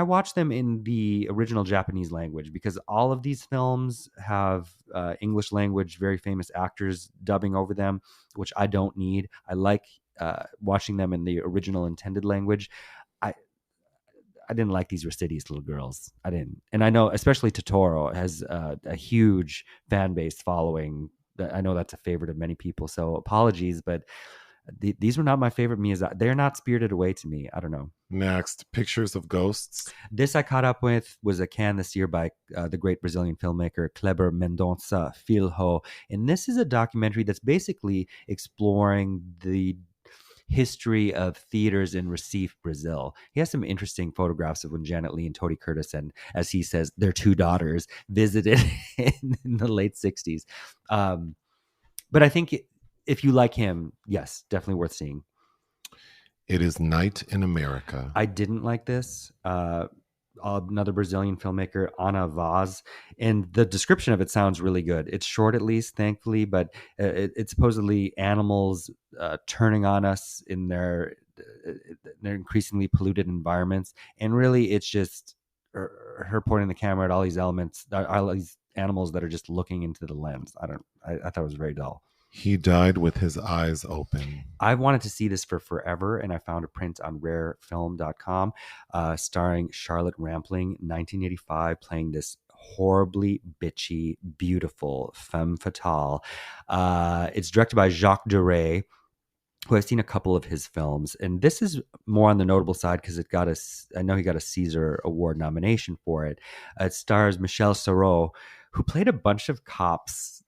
watch them in the original Japanese language, because all of these films have English language, very famous actors dubbing over them, which I don't need. I like watching them in the original intended language. I I didn't like these Ristides little girls. I didn't, and I know especially Totoro has a huge fan base following. I know that's a favorite of many people. So apologies, but these were not my favorite Miyazaki. They're not Spirited Away to me. I don't know. Next, Pictures of Ghosts. This I caught up with, was a Cannes this year by the great Brazilian filmmaker Kleber Mendonça Filho. And this is a documentary that's basically exploring the history of theaters in Recife, Brazil. He has some interesting photographs of when Janet Leigh and Tony Curtis, and as he says, their two daughters visited in the late 60s. But I think if you like him, yes, definitely worth seeing. It is Night in America. I didn't like this. Another Brazilian filmmaker, Ana Vaz, and the description of it sounds really good. It's short, at least, thankfully, but it's supposedly animals turning on us in their increasingly polluted environments, and really, it's just her pointing the camera at all these animals that are just looking into the lens. I thought it was very dull. He died with his eyes open. I wanted to see this for forever, and I found a print on rarefilm.com starring Charlotte Rampling, 1985, playing this horribly bitchy, beautiful femme fatale. It's directed by Jacques Deray, who I've seen a couple of his films. And this is more on the notable side because I know he got a Caesar Award nomination for it. It stars Michel Serrault, who played a bunch of cops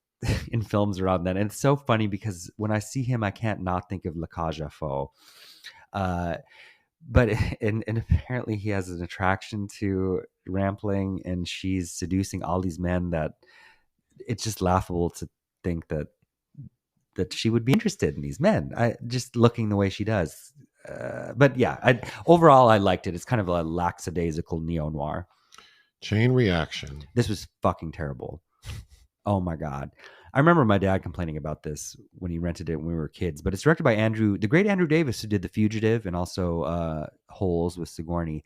in films around then. And it's so funny because when I see him, I can't not think of La Cage aux Folles. But and apparently he has an attraction to Rampling, and she's seducing all these men that it's just laughable to think that she would be interested in these men. Just looking the way she does. But yeah, overall I liked it. It's kind of a lackadaisical neo noir. Chain Reaction. This was fucking terrible. Oh my god. I remember my dad complaining about this when he rented it when we were kids. But it's directed by the great Andrew Davis, who did The Fugitive and also Holes with Sigourney,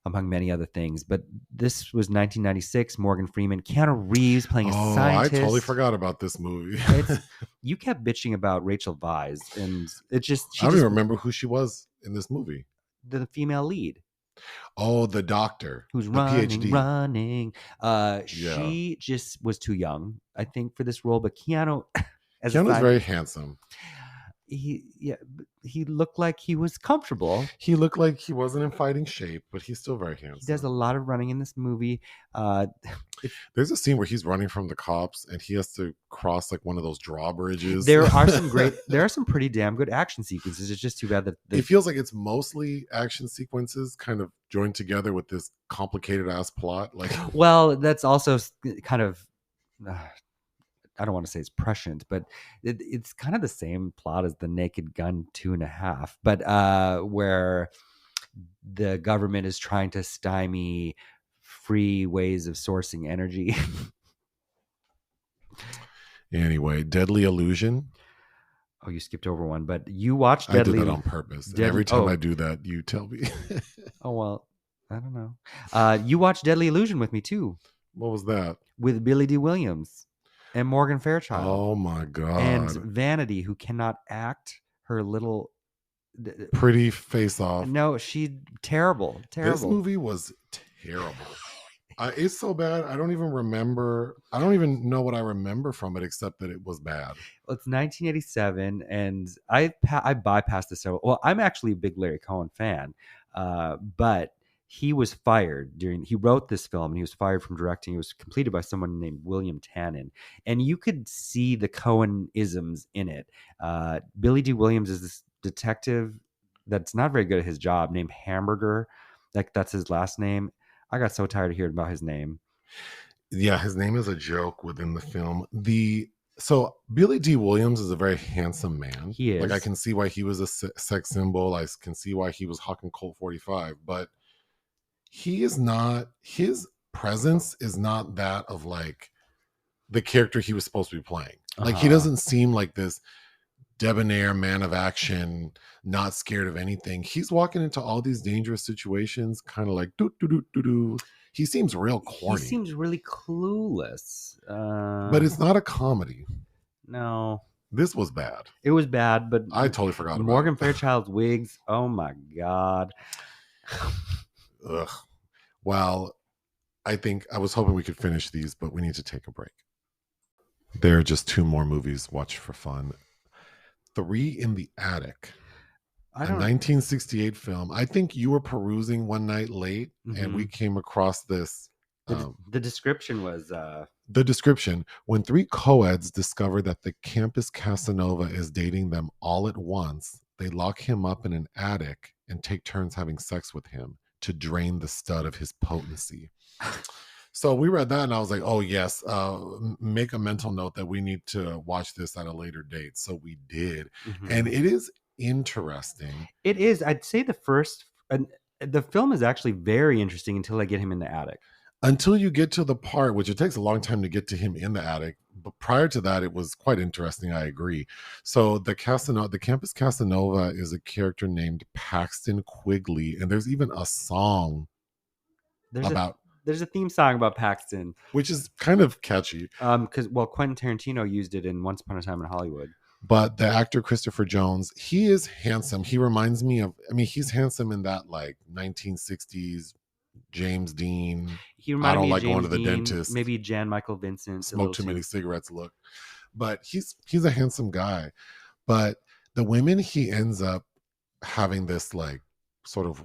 among many other things. But this was 1996. Morgan Freeman, Keanu Reeves playing a scientist. I totally forgot about this movie. You kept bitching about Rachel Weisz, and it just I don't even remember who she was in this movie. The female lead. Oh, the doctor who's the running. Yeah. She just was too young, I think, for this role. But Keanu's very handsome. He looked like he was comfortable. He looked like he wasn't in fighting shape, but he's still very handsome. He does a lot of running in this movie. There's a scene where he's running from the cops and he has to cross like one of those drawbridges. There are some pretty damn good action sequences. It's just too bad that it feels like it's mostly action sequences kind of joined together with this complicated ass plot. Like, well, that's also kind of I don't want to say it's prescient, but it's kind of the same plot as The Naked Gun 2.5, but where the government is trying to stymie free ways of sourcing energy. Anyway, Deadly Illusion. Oh, you skipped over one, but you watched Deadly. I did that on purpose. Every time I do that, you tell me. Oh, well, I don't know. You watched Deadly Illusion with me too. What was that? With Billy D. Williams and Morgan Fairchild. Oh my god. And Vanity, who cannot act her little pretty face off. No, she terrible. This movie was terrible. It's so bad. I don't even remember. I don't even know what I remember from it except that it was bad. Well, it's 1987, and I bypassed this. Well, I'm actually a big Larry Cohen fan, but he was fired he wrote this film and he was fired from directing. It was completed by someone named William Tannen. And you could see the Cohen-isms in it. Billy D. Williams is this detective that's not very good at his job named Hamburger. Like that's his last name. I got so tired of hearing about his name. Yeah, his name is a joke within the film. So Billy D. Williams is a very handsome man. He is. Like I can see why he was a sex symbol. I can see why he was hawking Colt 45, but he is not, his presence is not that of like the character he was supposed to be playing. Like he doesn't seem like this debonair man of action, not scared of anything. He's walking into all these dangerous situations, kind of like do do do do do. He seems real corny. He seems really clueless. But it's not a comedy. No. This was bad. It was bad, but I totally forgot about Morgan Fairchild's wigs. Oh my god. Ugh. Well, I was hoping we could finish these, but we need to take a break. There are just two more movies. Watch for fun. 3 in the Attic. A 1968 film. I think you were perusing one night late, and we came across this. The description was... The description: when 3 co-eds discover that the campus Casanova is dating them all at once, they lock him up in an attic and take turns having sex with him to drain the stud of his potency. So we read that and I was like, oh yes, make a mental note that we need to watch this at a later date. So we did. And it is interesting. It is. I'd say the film is actually very interesting until I get him in the attic. Until you get to the part, which it takes a long time to get to him in the attic. But prior to that, it was quite interesting. I agree. So the campus Casanova is a character named Paxton Quigley. And there's even a song There's a theme song about Paxton, which is kind of catchy. Because Quentin Tarantino used it in Once Upon a Time in Hollywood. But the actor Christopher Jones, he is handsome. He reminds me of, he's handsome in that like 1960s James Dean. He reminds me of going to the dentist. Maybe Jan Michael Vincent. Smoke too many cigarettes look. But he's a handsome guy. But the women he ends up having this like sort of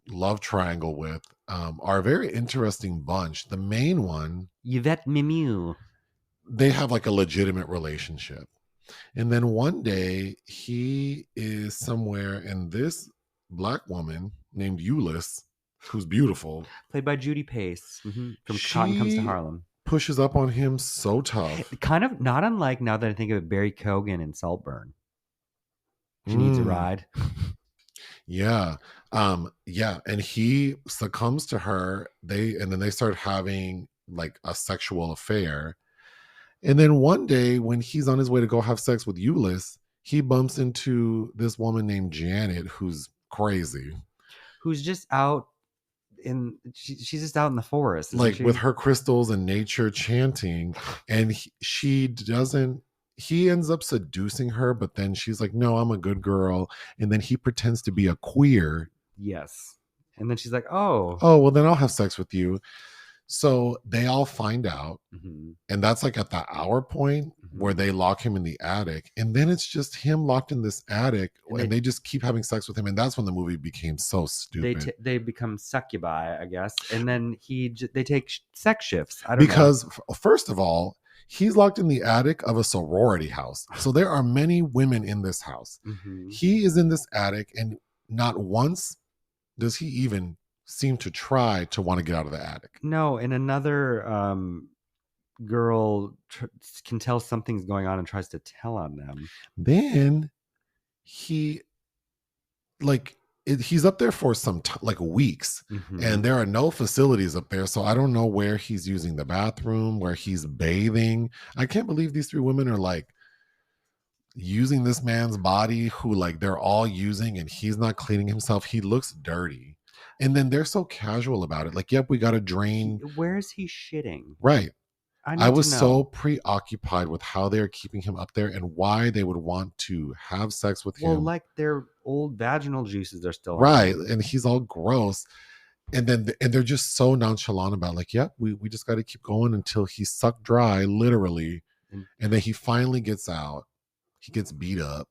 love triangle with are a very interesting bunch. The main one, Yvette Mimieux, they have like a legitimate relationship. And then one day he is somewhere and this black woman named Euless, who's beautiful, played by Judy Pace from Cotton Comes to Harlem, pushes up on him so tough. Kind of not unlike, now that I think of it, Barry Keoghan in Saltburn. She needs a ride. Yeah. Yeah. And he succumbs to her. And then they start having like a sexual affair. And then one day when he's on his way to go have sex with Euless, he bumps into this woman named Janet who's crazy. Who's just out she's just out in the forest, isn't Like with she? her crystals and nature chanting. And she doesn't, he ends up seducing her, but then she's like, no, I'm a good girl. And then he pretends to be a queer. Yes. And then she's like, oh. Oh, well, then I'll have sex with you. So they all find out. Mm-hmm. And that's like at the hour point where they lock him in the attic. And then it's just him locked in this attic and they just keep having sex with him. And that's when the movie became so stupid. They become succubi, I guess. And then they take sex shifts. I don't know. Because first of all, he's locked in the attic of a sorority house. So there are many women in this house. Mm-hmm. He is in this attic and not once does he even seem to try to want to get out of the attic. No, and another girl can tell something's going on and tries to tell on them. Then he he's up there for some like weeks, and there are no facilities up there, so I don't know where he's using the bathroom, where he's bathing. I can't believe these three women are like using this man's body who like they're all using, and he's not cleaning himself. He looks dirty, and then they're so casual about it, like, yep, we gotta drain. Where is he shitting? Right. I was so preoccupied with how they're keeping him up there and why they would want to have sex with him. Well, like their old vaginal juices are still right having. And he's all gross. And then they're just so nonchalant about like, yep, we just got to keep going until he's sucked dry, literally. And then he finally gets out. He gets beat up.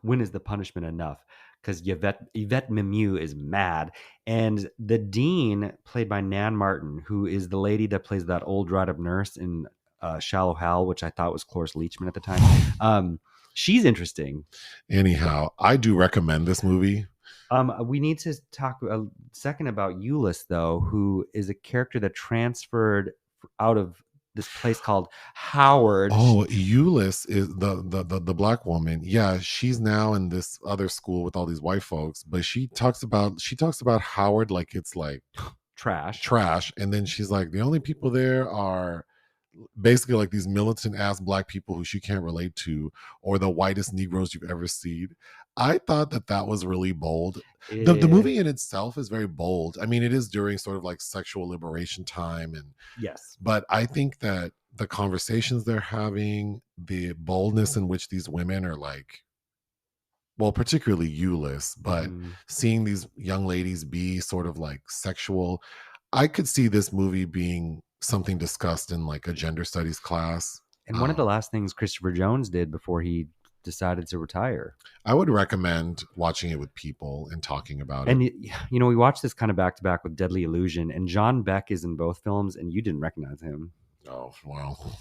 When is the punishment enough? Because Yvette Mimieux is mad. And the dean, played by Nan Martin, who is the lady that plays that old dried-up nurse in Shallow Hal, which I thought was Cloris Leachman at the time. She's interesting. Anyhow, I do recommend this movie. We need to talk a second about Euless, though, who is a character that transferred out of this place called Howard. Oh, Euless is the black woman. Yeah, she's now in this other school with all these white folks, but she talks about Howard like it's like trash. And then she's like, the only people there are basically like these militant ass black people who she can't relate to, or the whitest Negroes you've ever seen. I thought that was really bold. The movie in itself is very bold. I mean, it is during sort of like sexual liberation time, and yes, but I think that the conversations they're having, the boldness in which these women are like, well, particularly Euless, but seeing these young ladies be sort of like sexual, I could see this movie being something discussed in like a gender studies class. And one of the last things Christopher Jones did before he decided to retire. I would recommend watching it with people and talking about it. And we watched this kind of back to back with Deadly Illusion, and John Beck is in both films, and you didn't recognize him. Oh, well.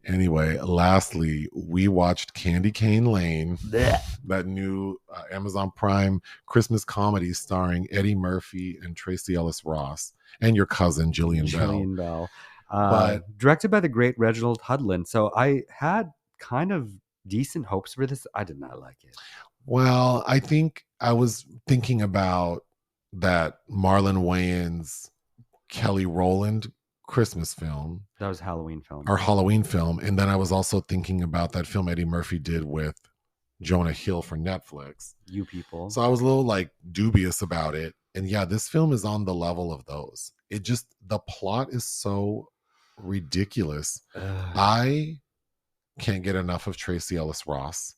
Anyway, lastly, we watched Candy Cane Lane, that new Amazon Prime Christmas comedy starring Eddie Murphy and Tracee Ellis Ross and your cousin Jillian Bell. But directed by the great Reginald Hudlin. So I had kind of decent hopes for this. I did not like it. Well, I think I was thinking about that Marlon Wayans, Kelly Rowland Christmas film. That was Halloween film. And then I was also thinking about that film Eddie Murphy did with Jonah Hill for Netflix. You people. So I was a little like dubious about it. And yeah, this film is on the level of those. It just, the plot is so ridiculous. I can't get enough of Tracee Ellis Ross.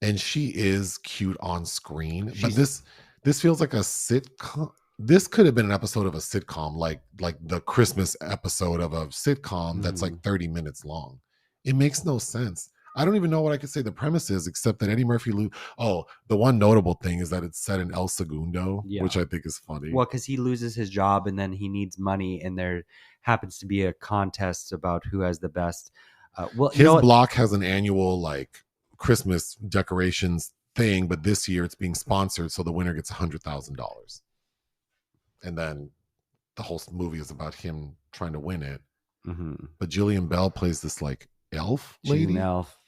And she is cute on screen. But this feels like a sitcom. This could have been an episode of a sitcom, like the Christmas episode of a sitcom that's like 30 minutes long. It makes no sense. I don't even know what I could say the premise is, except that Eddie Murphy. The one notable thing is that it's set in El Segundo, which I think is funny. Well, because he loses his job and then he needs money, and there happens to be a contest about who has the best. His block has an annual like Christmas decorations thing, but this year it's being sponsored, so the winner gets $100,000. And then the whole movie is about him trying to win it. But Jillian Bell plays this like elf lady. She's an elf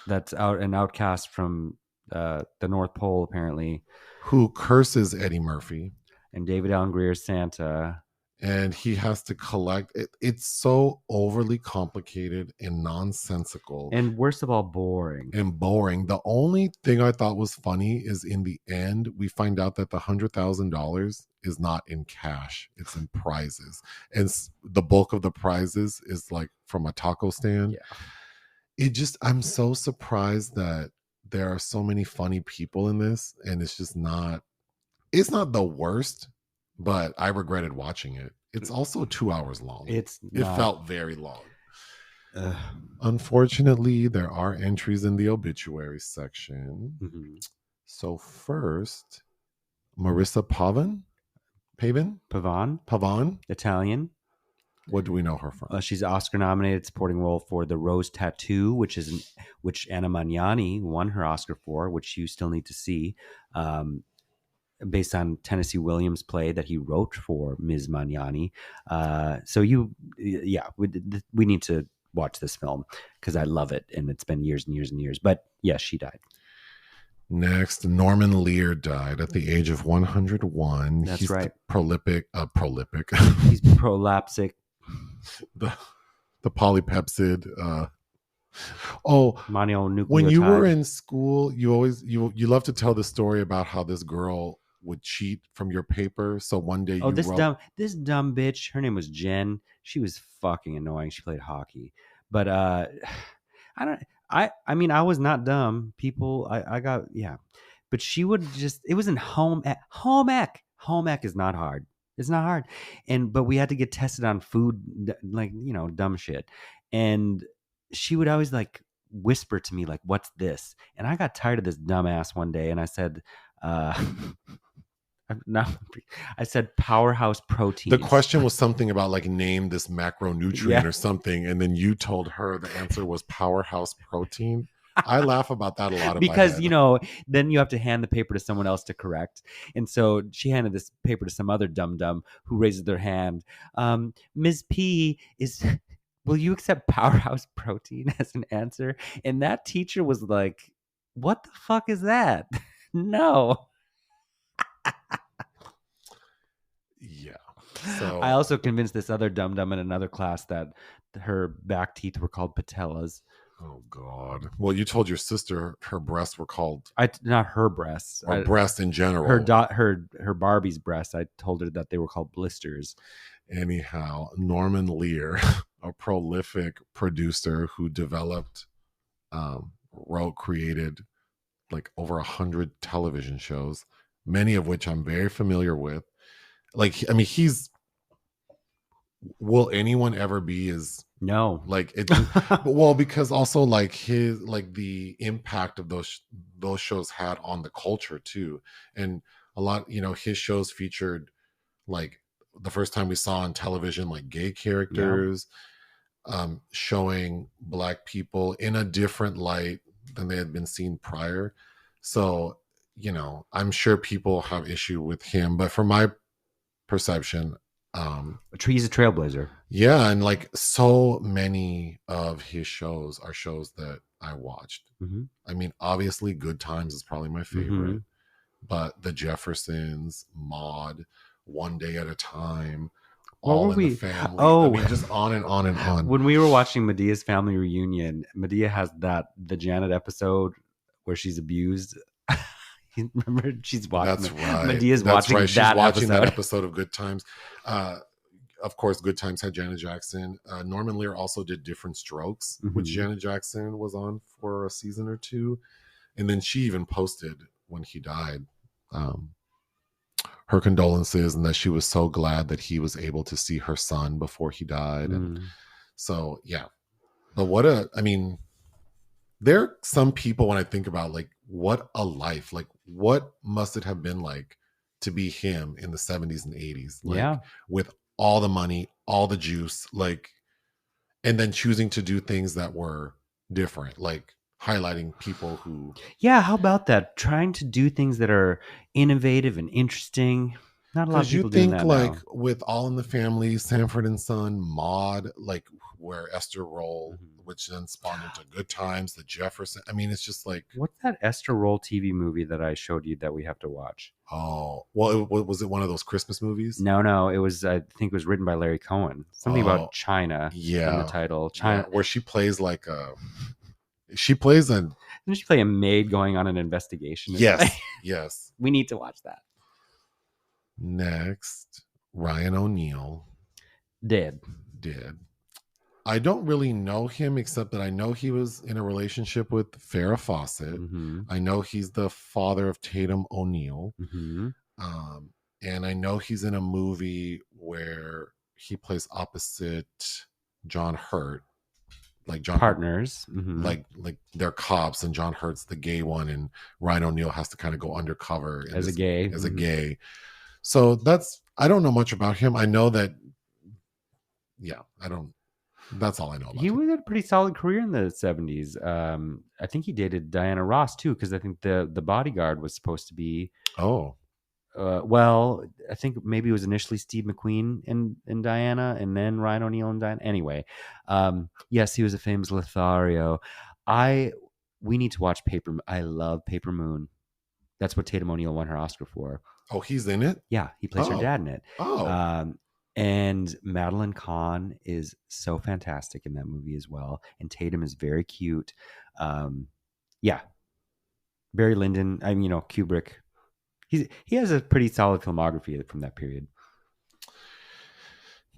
that's an outcast from the North Pole apparently, who curses Eddie Murphy. and David Allen Greer's Santa. And he has to collect it. It's so overly complicated and nonsensical And worst of all, boring. and boring. The only thing I thought was funny is in the end, we find out that the $100,000 is not in cash, it's in prizes. And the bulk of the prizes is like from a taco stand. Yeah. I'm so surprised that there are so many funny people in this, and it's not the worst, but I regretted watching it. It's also 2 hours long. It felt very long. Unfortunately, there are entries in the obituary section. Mm-hmm. So first, Marisa Pavan, Italian. What do we know her from? She's Oscar-nominated supporting role for The Rose Tattoo, which Anna Magnani won her Oscar for, which you still need to see. Based on Tennessee Williams' play that he wrote for Ms. Magnani. We need to watch this film because I love it, and it's been years and years and years. But yes, she died. Next, Norman Lear died at the age of 101. That's right. Prolific. He's prolapsic. The polypepsid. Mononucleotide. When you were in school, you love to tell the story about how this girl would cheat from your paper. So one day this dumb bitch, her name was Jen. She was fucking annoying. She played hockey. But I was not dumb. People but she would it was in home ec. Home ec is not hard. It's not hard. But we had to get tested on food, like, dumb shit. And she would always like whisper to me, like, what's this? And I got tired of this dumbass one day, and I said, I said powerhouse protein. The question was something about like name this macronutrient or something, and then you told her the answer was powerhouse protein. I laugh about that a lot because then you have to hand the paper to someone else to correct, and so she handed this paper to some other dum who raises their hand. Ms. P is. Will you accept powerhouse protein as an answer? And that teacher was like, "What the fuck is that?" No. Yeah. So I also convinced this other dum in another class that her back teeth were called patellas. Oh God. Well, you told your sister her breasts were called not her breasts. Or breasts in general. Her Barbie's breasts. I told her that they were called blisters. Anyhow, Norman Lear, a prolific producer who developed, created like over 100 television shows, many of which I'm very familiar with. Will anyone ever be as no, like it? Well, because also like the impact of those shows had on the culture too, and a lot, his shows featured like the first time we saw on television like gay characters, showing Black people in a different light than they had been seen prior. So I'm sure people have issue with him, but from my perception, he's a trailblazer. Yeah, and like so many of his shows are shows that I watched. Mm-hmm. I mean, obviously Good Times is probably my favorite, but The Jeffersons, Maude, One Day at a Time, All in the Family. Oh, just on and on and on. When we were watching Medea's family reunion, Medea has the Janet episode where she's abused. Remember, she's watching. That's right. Medea's watching that. She's watching that episode of Good Times. Of course, Good Times had Janet Jackson. Norman Lear also did Different Strokes, which Janet Jackson was on for a season or two, and then she even posted when he died, her condolences and that she was so glad that he was able to see her son before he died. And so, yeah. But there are some people when I think about like what a life, like what must it have been like to be him in the 70s and 80s, like with all the money, all the juice, like, and then choosing to do things that were different, like highlighting people who. Yeah, how about that? Trying to do things that are innovative and interesting. Not a lot of Because you people doing think that like now. with All in the Family, Sanford and Son, Maud, like where Esther Roll, Mhm. which then spawned into Good Times, the Jefferson. I mean, it's just like, What's that Esther Roll TV movie that I showed you that we have to watch? oh, well, was it one of those Christmas movies? No, it was. I think it was written by Larry Cohen. Something about Oh, China in the yeah, title. yeah, China. where she plays like she plays a Didn't she play a maid going on an investigation or something? yes, yes. We need to watch that. Next, Ryan O'Neal Dead. did. I don't really know him except that I know he was in a relationship with Farrah Fawcett. Mm-hmm. I know he's the father of Tatum O'Neal. Mm-hmm. Um, and I know he's in a movie where he plays opposite John Hurt. Like John Hurt, Partners. Mm-hmm. like they're cops and John Hurt's the gay one and Ryan O'Neal has to kind of go undercover in As a this gay. as a Mm-hmm. gay. So I don't know much about him. I know that I don't that's all I know about He him. had a pretty solid career in the 70s. I think he dated Diana Ross too, because I think the bodyguard was supposed to be Oh, well, I think maybe it was initially Steve McQueen and Diana, and then Ryan O'Neal and Diana. Anyway, yes, he was a famous Lothario. We need to watch Paper. I love Paper Moon. That's what Tatum O'Neal won her Oscar for. oh, he's in it. Yeah, he plays her Oh, dad in it. oh, And Madeline Kahn is so fantastic in that movie as well. And Tatum is very cute. Yeah, Barry Lyndon. I mean, Kubrick. He has a pretty solid filmography from that period.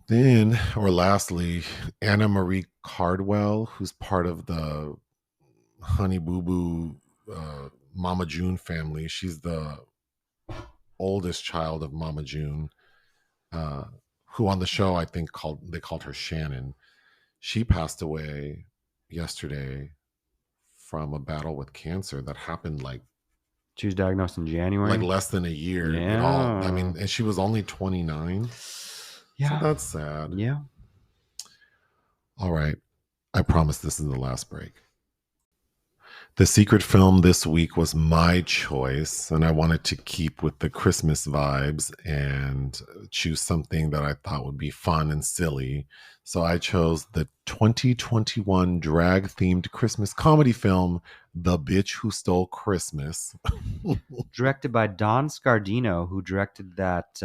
then or lastly, Anna Marie Cardwell, who's part of the Honey Boo Boo Mama June family. She's the oldest child of Mama June, uh, who on the show I think they called her Shannon. She passed away yesterday from a battle with cancer that happened She was diagnosed in January. less than a year. It all I Yeah. mean, and she was only 29. So Yeah. that's sad. Yeah. All right. I promise this is the last break. The secret film this week was my choice, and I wanted to keep with the Christmas vibes and choose something that I thought would be fun and silly. So I chose the 2021 drag themed Christmas comedy film, The Bitch Who Stole Christmas. Directed by Don Scardino, who directed that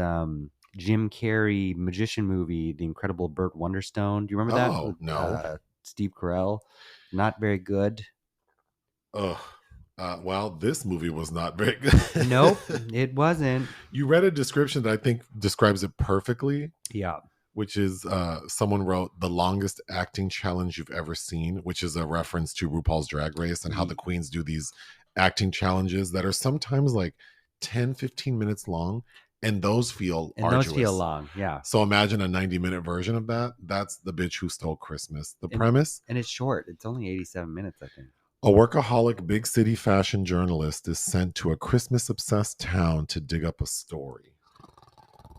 Jim Carrey magician movie, The Incredible Burt Wonderstone. Do you remember that Oh, with no. Steve Carell? Not very good. Ugh. Well, this movie was not very good. Nope, it wasn't. You read a description that I think describes it perfectly, Yeah. which is someone wrote the longest acting challenge you've ever seen, which is a reference to RuPaul's Drag Race and how the queens do these acting challenges that are sometimes like 10, 15 minutes long. And those feel arduous. Those feel long, yeah. So imagine a 90-minute version of that. That's The Bitch Who Stole Christmas. The premise? And it's short. It's only 87 minutes, I think. A workaholic big city fashion journalist is sent to a Christmas-obsessed town to dig up a story.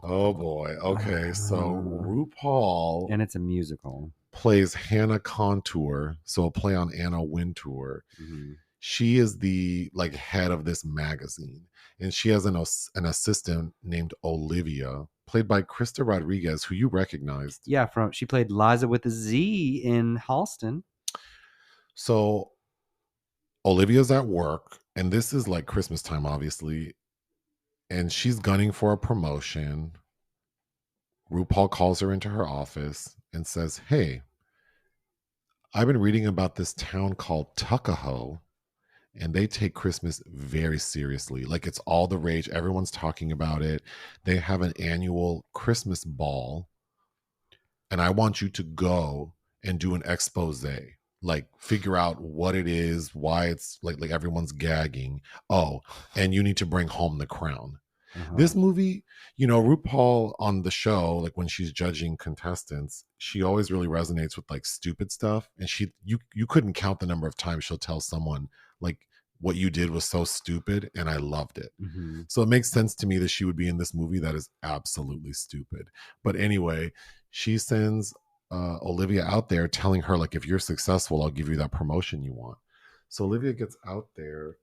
Oh boy. Okay, so RuPaul and it's a musical. Plays Hannah Contour, so a play on Anna Wintour. Mm-hmm. She is the head of this magazine, and she has an assistant named Olivia, played by Krista Rodriguez, who you recognized. Yeah, she played Liza with a Z in Halston. So Olivia's at work, and this is like Christmas time, obviously, and she's gunning for a promotion. RuPaul calls her into her office and says, "Hey, I've been reading about this town called Tuckahoe, and they take Christmas very seriously. Like it's all the rage. Everyone's talking about it. They have an annual Christmas ball, and I want you to go and do an expose. Like figure out what it is, why it's like everyone's gagging. Oh, and you need to bring home the crown." This movie, RuPaul on the show, like when she's judging contestants, she always really resonates with like stupid stuff. And you couldn't count the number of times she'll tell someone like what you did was so stupid and I loved it. Mm-hmm. So it makes sense to me that she would be in this movie that is absolutely stupid. But anyway, she sends Olivia out there telling her like, if you're successful, I'll give you that promotion you want. So Olivia gets out there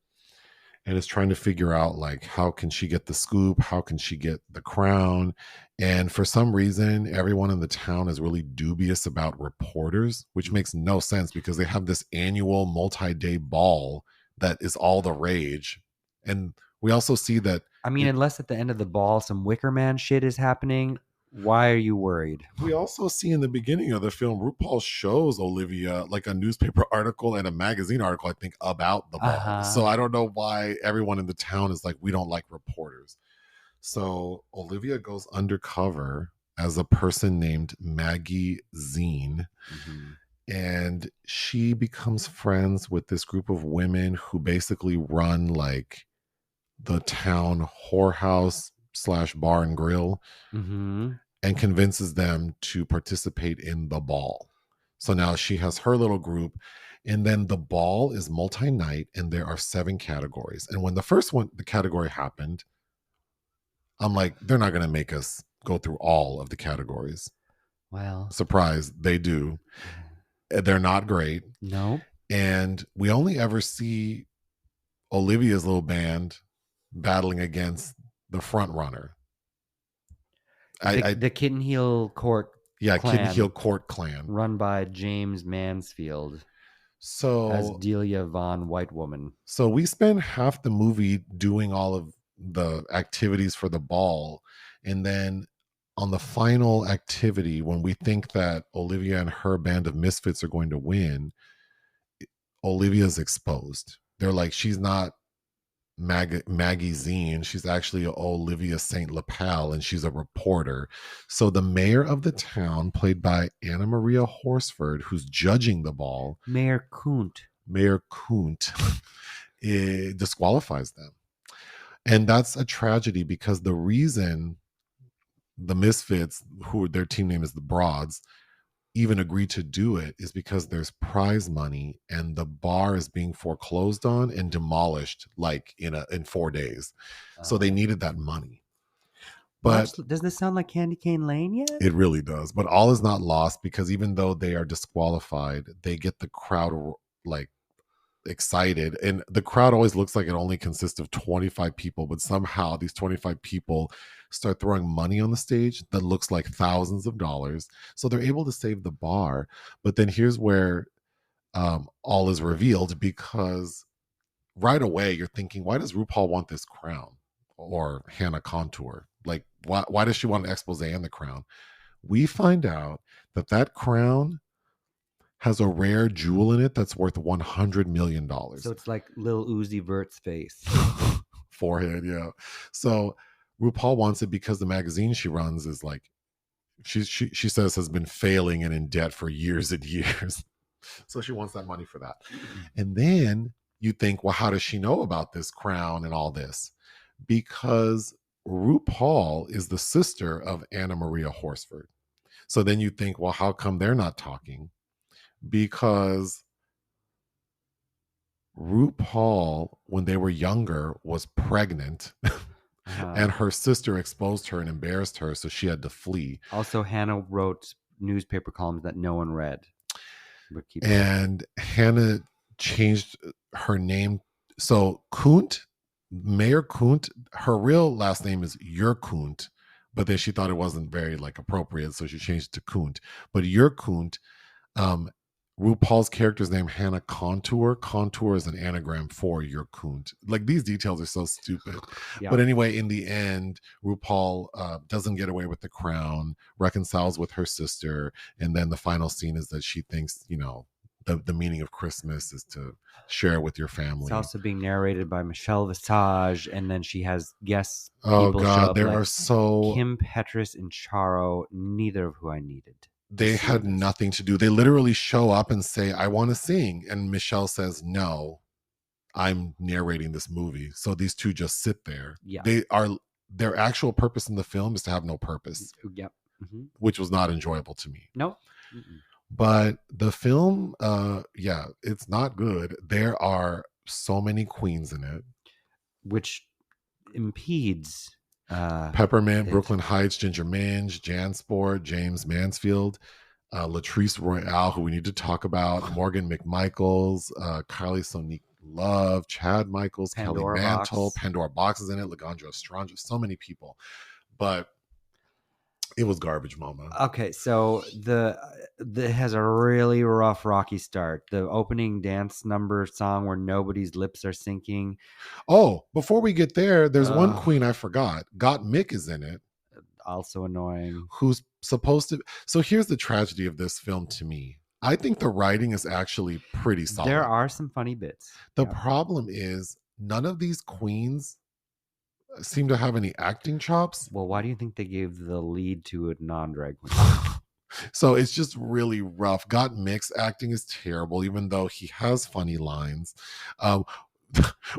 and is trying to figure out like how can she get the scoop, how can she get the crown. And for some reason everyone in the town is really dubious about reporters, which makes no sense because they have this annual multi-day ball that is all the rage. And we also see that I mean, unless at the end of the ball some Wicker Man shit is happening, why are you worried? we also see in the beginning of the film, RuPaul shows Olivia like a newspaper article and a magazine article, I think, about the ball. So I don't know why everyone in the town is like, we don't like reporters. So Olivia goes undercover as a person named Maggie Zine. And she becomes friends with this group of women who basically run like the town whorehouse / bar and grill, and convinces them to participate in the ball. So now she has her little group, and then the ball is multi-night, and there are 7 categories. And when the category happened, I'm like, they're not going to make us go through all of the categories. Well, surprise, they do. They're not great. No. And we only ever see Olivia's little band battling against the front runner. The Kitten Heel Court clan, Kitten Heel Court clan, run by James Mansfield. So as Delia Von White Woman. So we spend half the movie doing all of the activities for the ball, and then on the final activity, when we think that Olivia and her band of misfits are going to win, Olivia's exposed. They're like, she's not Maggie Zine. She's actually Olivia St. Lapel, and she's a reporter. So the mayor of the town, played by Anna Maria Horsford, who's judging the ball, Mayor Kunt, it disqualifies them. And that's a tragedy because the reason the misfits, who their team name is the Broads, even agreed to do it is because there's prize money and the bar is being foreclosed on and demolished like in 4 days. So they needed that money. But does this sound like Candy Cane Lane yet? It really does. But all is not lost, because even though they are disqualified, they get the crowd like excited, and the crowd always looks like it only consists of 25 people, but somehow these 25 people start throwing money on the stage that looks like thousands of dollars, so they're able to save the bar. But then here's where all is revealed, because right away you're thinking, why does RuPaul want this crown, or Hannah Contour? Like, why does she want an expose on the crown? We find out that crown has a rare jewel in it that's worth $100 million. So it's like Lil Uzi Vert's face. Forehead, yeah. So RuPaul wants it because the magazine she runs is like, she says has been failing and in debt for years and years. So she wants that money for that. And then you think, well, how does she know about this crown and all this? Because RuPaul is the sister of Anna Maria Horsford. So then you think, well, how come they're not talking? Because RuPaul, when they were younger, was pregnant, and her sister exposed her and embarrassed her, so she had to flee. Also, Hannah wrote newspaper columns that no one read. And Hannah changed her name. So Kunt, Mayor Kunt, her real last name is Yerkunt, but then she thought it wasn't very like appropriate, so she changed it to Kunt. But Yerkunt, RuPaul's character's name, Hannah Contour. Contour is an anagram for your Kunt. Like, these details are so stupid. Yeah. But anyway, in the end, RuPaul doesn't get away with the crown, reconciles with her sister, and then the final scene is that she thinks, the meaning of Christmas is to share with your family. It's also being narrated by Michelle Visage, and then she has guests. Oh God, there are so Kim Petras and Charo, neither of who I needed. They had nothing to do. They literally show up and say, I want to sing. And Michelle says, no, I'm narrating this movie. So these two just sit there. Yeah. Their actual purpose in the film is to have no purpose. Yep. Which was not enjoyable to me. No. But the film, it's not good. There are so many queens in it. Which impedes Peppermint, Brooklyn Heights, Ginger Minge, Jansport, James Mansfield. Latrice Royale, who we need to talk about, Morgan McMichaels, Kylie Sonique Love, Chad Michaels, Kelly Pandora Mantle, Box. Pandora Box is in it, Lagandra Estranja, so many people. But it was garbage, mama. Okay, so the has a really rough rocky start. The opening dance number song where nobody's lips are syncing. Oh, before we get there, there's one Ugh, queen I forgot. Got Mick is in it, also annoying. who's supposed to. So here's the tragedy of this film to me. I think the writing is actually pretty There solid. are some funny bits. The Yeah. problem is none of these queens seem to have any acting chops. Well, why do you think they gave the lead to a non-drag queen? So it's just really rough. Got Mix acting is terrible, even though he has funny lines. Um,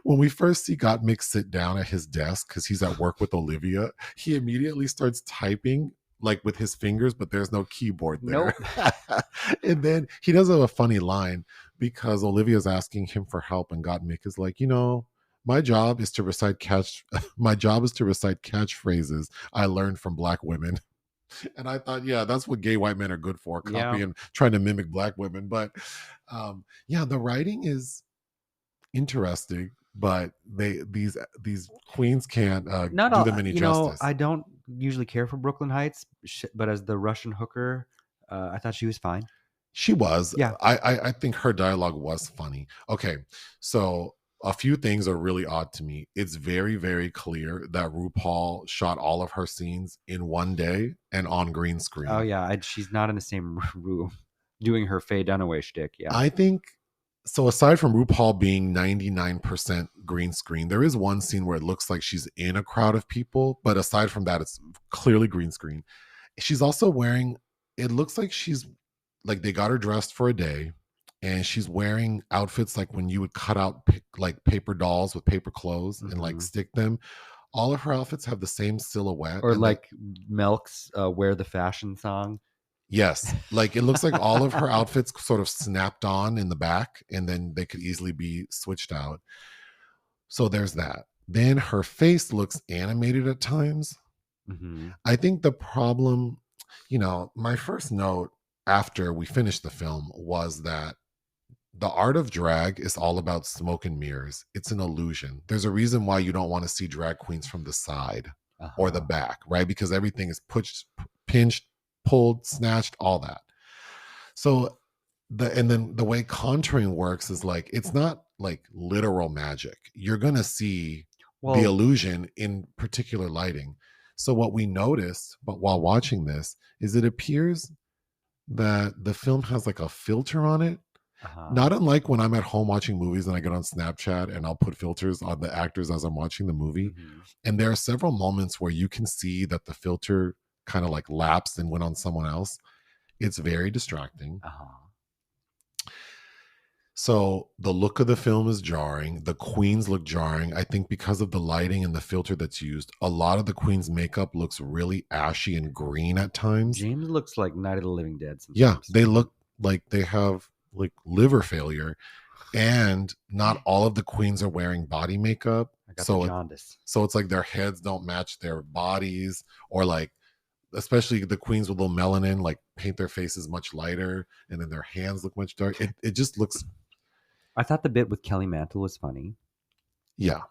when we first see Got Mix sit down at his desk because he's at work with Olivia, he immediately starts typing like with his fingers, but there's no keyboard there. Nope. And then he does have a funny line because Olivia's asking him for help, and Got Mick is like, my job is to recite catchphrases I learned from black women. And I thought, yeah, that's what gay white men are good for, Yeah. copying, trying to mimic black women. But yeah, the writing is interesting, but these queens can't Not do all, them any justice. I don't usually care for Brooklyn Heights, but as the Russian hooker, I thought she was fine. She was. Yeah. I think her dialogue was funny. Okay, so a few things are really odd to me. It's very, very clear that RuPaul shot all of her scenes in one day and on green screen. Oh yeah, she's not in the same room doing her Faye Dunaway shtick. Yeah. I think so. Aside from RuPaul being 99% green screen, there is one scene where it looks like she's in a crowd of people, but aside from that, it's clearly green screen. She's also wearing, it looks like she's like they got her dressed for a day, and she's wearing outfits like when you would cut out like paper dolls with paper clothes and like stick them. All of her outfits have the same silhouette. Or like Milk's Wear the Fashion song. Yes, like it looks like all of her outfits sort of snapped on in the back, and then they could easily be switched out. So there's that. Then her face looks animated at times. Mm-hmm. I think the problem, my first note after we finished the film was that the art of drag is all about smoke and mirrors. It's an illusion. There's a reason why you don't want to see drag queens from the side or the back, right? Because everything is pushed, pinched, pulled, snatched, all that. So and then the way contouring works is like it's not like literal magic. You're gonna see the illusion in particular lighting. So what we noticed, but while watching this, is it appears that the film has like a filter on it. Not unlike when I'm at home watching movies and I get on Snapchat and I'll put filters on the actors as I'm watching the movie. Mm-hmm. And there are several moments where you can see that the filter kind of like lapsed and went on someone else. It's very distracting. So the look of the film is jarring. The queens look jarring. I think because of the lighting and the filter that's used, a lot of the queens' makeup looks really ashy and green at times. James looks like Night of the Living Dead sometimes. Yeah, they look like they have like liver failure, and not all of the queens are wearing body makeup. I got the jaundice. So it's like their heads don't match their bodies, or like especially the queens with little melanin like paint their faces much lighter, and then their hands look much darker. It just looks. I thought the bit with Kelly Mantle was funny. Yeah.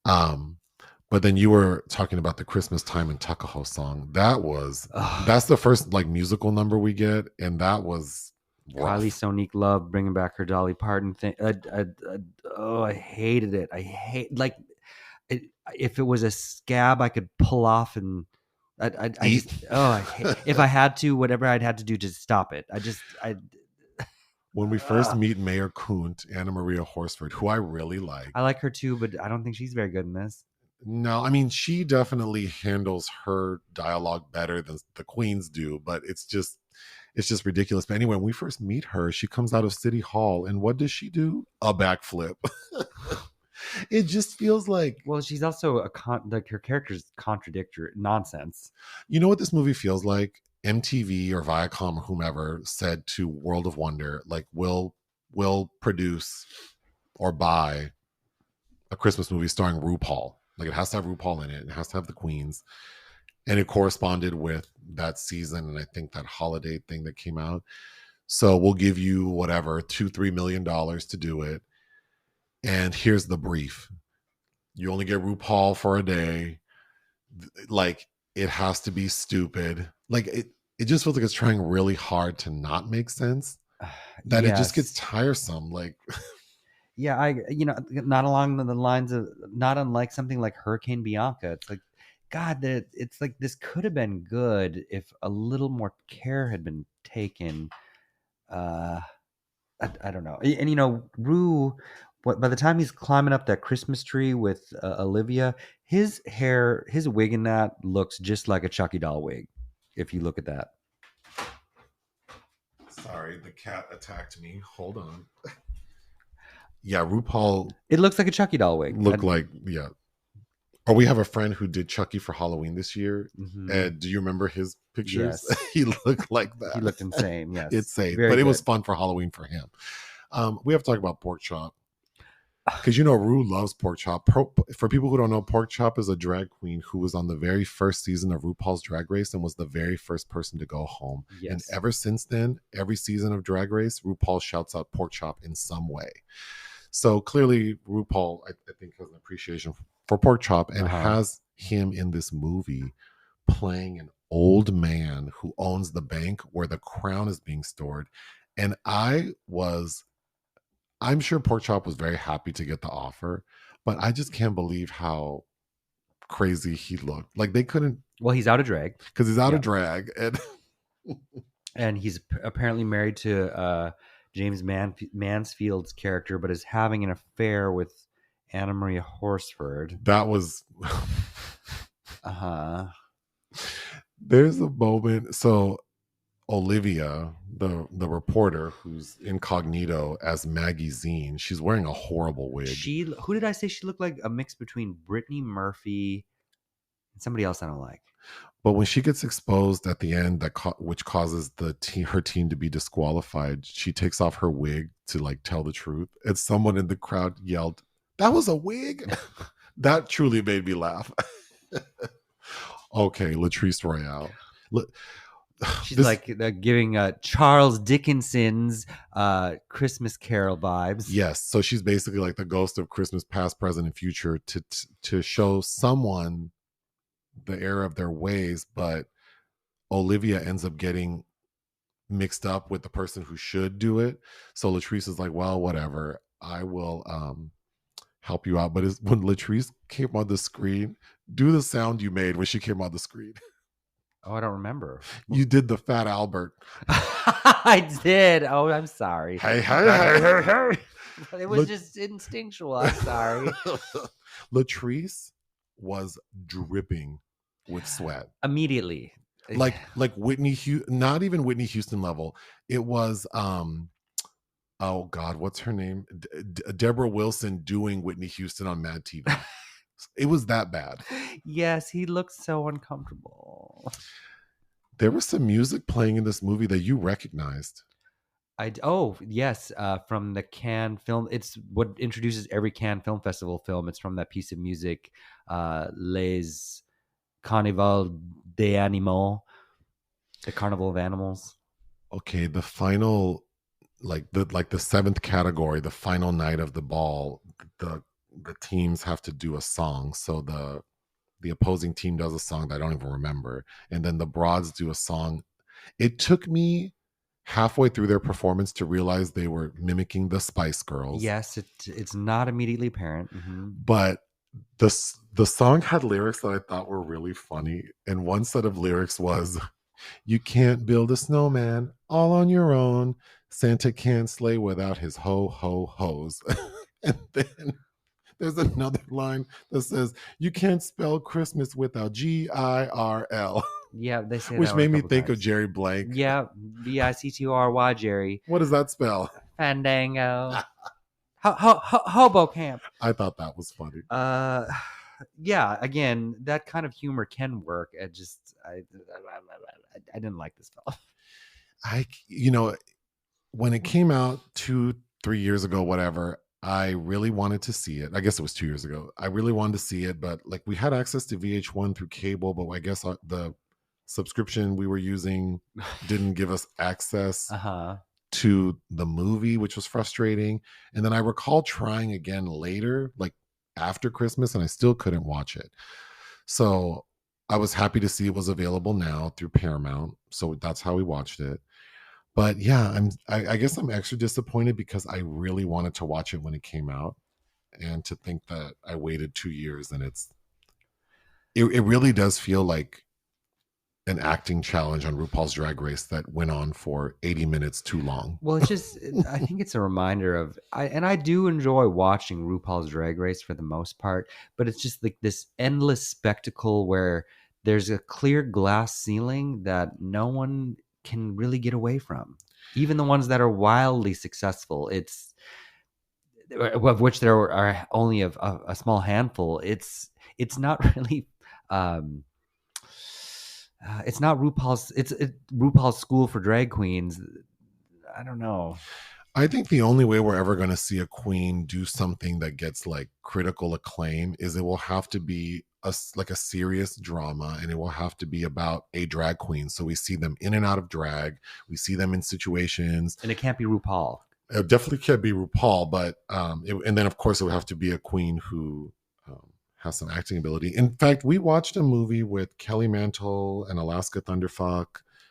But then you were talking about the Christmas Time in Tuckahoe song. That's the first like musical number we get, and that was rough. Kylie Sonique Love bringing back her Dolly Parton thing. I hated it. If it was a scab I could pull off, and if I had to, whatever I'd had to do to stop it. When we first meet Mayor Kunt, Anna Maria Horsford, who I really like. I like her too, but I don't think she's very good in this. No, I mean, she definitely handles her dialogue better than the queens do, but it's just ridiculous. But anyway, when we first meet her, she comes out of City Hall, and what does she do? A backflip. It just feels like... Well, she's also her character's contradictory nonsense. You know what this movie feels like? MTV or Viacom or whomever said to World of Wonder, like, we'll produce or buy a Christmas movie starring RuPaul. Like, it has to have RuPaul in it. It has to have the queens. and it corresponded with that season and I think that holiday thing that came out. So we'll give you whatever $2-3 million to do it, and here's the brief: you only get RuPaul for a day. Like, it has to be stupid. Like, it just feels like it's trying really hard to not make sense, that it just gets Yes. tiresome. Like, Yeah, not along the lines of, not unlike something like Hurricane Bianca. It's like, God, that it's like this could have been good if a little more care had been taken. Uh, I don't know. And Rue, by the time he's climbing up that Christmas tree with Olivia, his hair, his wig in that looks just like a Chucky doll wig. If you look at that, sorry, the cat attacked me. Hold on. Yeah, RuPaul it looks like a Chucky doll wig. looked like, yeah. Or we have a friend who did Chucky for Halloween this year. Mm-hmm. Do you remember his pictures? Yes. He looked like that. He looked insane. Yes, It's safe, very but it good. was fun for Halloween for him. We have to talk about pork chop, because Rue loves pork chop. For people who don't know, pork chop is a drag queen who was on the very first season of RuPaul's Drag Race and was the very first person to go home. Yes. And ever since then, every season of Drag Race, RuPaul shouts out pork chop in some way. So clearly, RuPaul, I think, has an appreciation for pork chop and has him in this movie playing an old man who owns the bank where the crown is being stored. And I'm sure pork chop was very happy to get the offer, but I just can't believe how crazy he looked. Like, they couldn't. Well, he's out of drag Because he's out of drag, and he's apparently married to James Mansfield's character, but is having an affair with Anna Maria Horsford. That was. There's a moment. So Olivia, the reporter who's incognito as Maggie Zine, she's wearing a horrible wig. Who did I say she looked like? A mix between Brittany Murphy and somebody else I don't like. But when she gets exposed at the end, which causes her team to be disqualified, she takes off her wig to like tell the truth, and someone in the crowd yelled, "That was a wig!" That truly made me laugh. Okay, Latrice Royale. She's like giving Charles Dickinson's Christmas Carol vibes. Yes, so she's basically like the ghost of Christmas past, present, and future to show someone the error of their ways, but Olivia ends up getting mixed up with the person who should do it. So Latrice is like, well, whatever, I will help you out. But when Latrice came on the screen, do the sound you made when she came on the screen. Oh, I don't remember. You did the Fat Albert. I did. Oh, I'm sorry. Hey, hey, hey, hey, hey. It was just instinctual. I'm sorry. Latrice was dripping with sweat immediately, like Whitney not even Whitney Houston level. It was oh God, what's her name? Deborah Wilson doing Whitney Houston on Mad TV. It was that bad. Yes, he looked so uncomfortable. There was some music playing in this movie that you recognized. Yes, from the Cannes film. It's what introduces every Cannes Film Festival film. It's from that piece of music, Les Carnival des Animaux, the Carnival of Animals. Okay, the final, like the seventh category, the final night of the ball, the teams have to do a song. So the opposing team does a song that I don't even remember, and then the broads do a song. It took me halfway through their performance to realize they were mimicking the Spice Girls. Yes, it's not immediately apparent, but the song had lyrics that I thought were really funny, and one set of lyrics was, "You can't build a snowman all on your own. Santa can't sleigh without his ho ho hos." And then there's another line that says, "You can't spell Christmas without GIRL." Yeah, they say which that made me think of Jerry Blank. Yeah, BICTORY, Jerry. What does that spell? Fandango. Hobo camp. I thought that was funny. Yeah, again, that kind of humor can work. I didn't like this film. When it came out 2-3 years ago, whatever, I really wanted to see it. I guess it was 2 years ago. I really wanted to see it, but like we had access to VH1 through cable, but I guess the subscription we were using didn't give us access Uh-huh. to the movie, which was frustrating. And then I recall trying again later, like after Christmas, and I still couldn't watch it. So I was happy to see it was available now through Paramount. So that's how we watched it. But yeah, I guess I'm extra disappointed because I really wanted to watch it when it came out, and to think that I waited 2 years, and it really does feel like an acting challenge on RuPaul's Drag Race that went on for 80 minutes too long. Well, it's just, I think it's a reminder of, I do enjoy watching RuPaul's Drag Race for the most part, but it's just like this endless spectacle where there's a clear glass ceiling that no one can really get away from. Even the ones that are wildly successful, of which there are only a small handful. It's not really. It's not RuPaul's. It's RuPaul's School for Drag Queens. I don't know. I think the only way we're ever going to see a queen do something that gets like critical acclaim is it will have to be like a serious drama, and it will have to be about a drag queen. So we see them in and out of drag. We see them in situations. And it can't be RuPaul. It definitely can't be RuPaul, but and then of course it would have to be a queen who has some acting ability. In fact, we watched a movie with Kelly Mantle and Alaska Thunderfuck.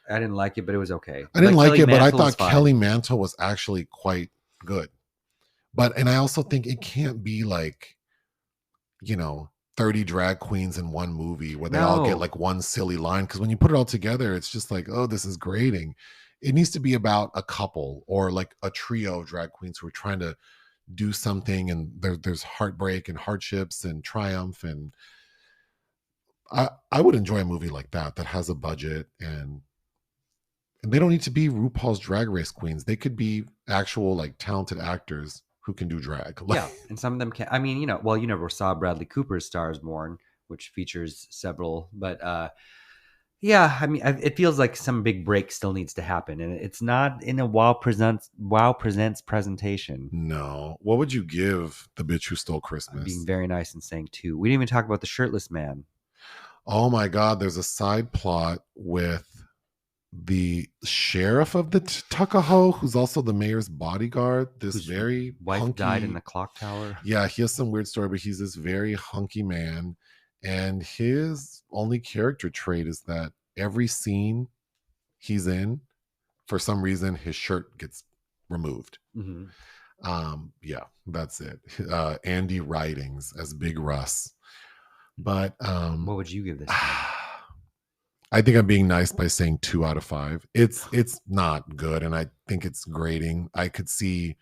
I didn't like it, but it was okay. I didn't like it, but I thought Kelly Mantle was actually quite good. And I also think it can't be like, 30 drag queens in one movie where they all get like one silly line. Because when you put it all together, it's just like, oh, this is grating. It needs to be about a couple or like a trio of drag queens who are trying to do something, and there's heartbreak and hardships and triumph. And I would enjoy a movie like that has a budget, and they don't need to be RuPaul's Drag Race queens. They could be actual like talented actors who can do drag. Yeah, and some of them can. I mean, you never saw Bradley Cooper's *Star Is Born*, which features several. But yeah, I mean, it feels like some big break still needs to happen, and it's not in a Wow Presents presentation. No, what would you give The Bitch Who Stole Christmas? Being very nice and saying two. We didn't even talk about the shirtless man. Oh my God, there's a side plot with the sheriff of the Tuckahoe, who's also the mayor's bodyguard. This very wife hunky, died in the clock tower. Yeah, he has some weird story, but he's this very hunky man, and his only character trait is that every scene he's in, for some reason, his shirt gets removed. Mm-hmm. Yeah, that's it. Andy Ridings as Big Russ. But what would you give this? I think I'm being nice by saying 2 out of 5. It's not good, and I think it's grating. I could see.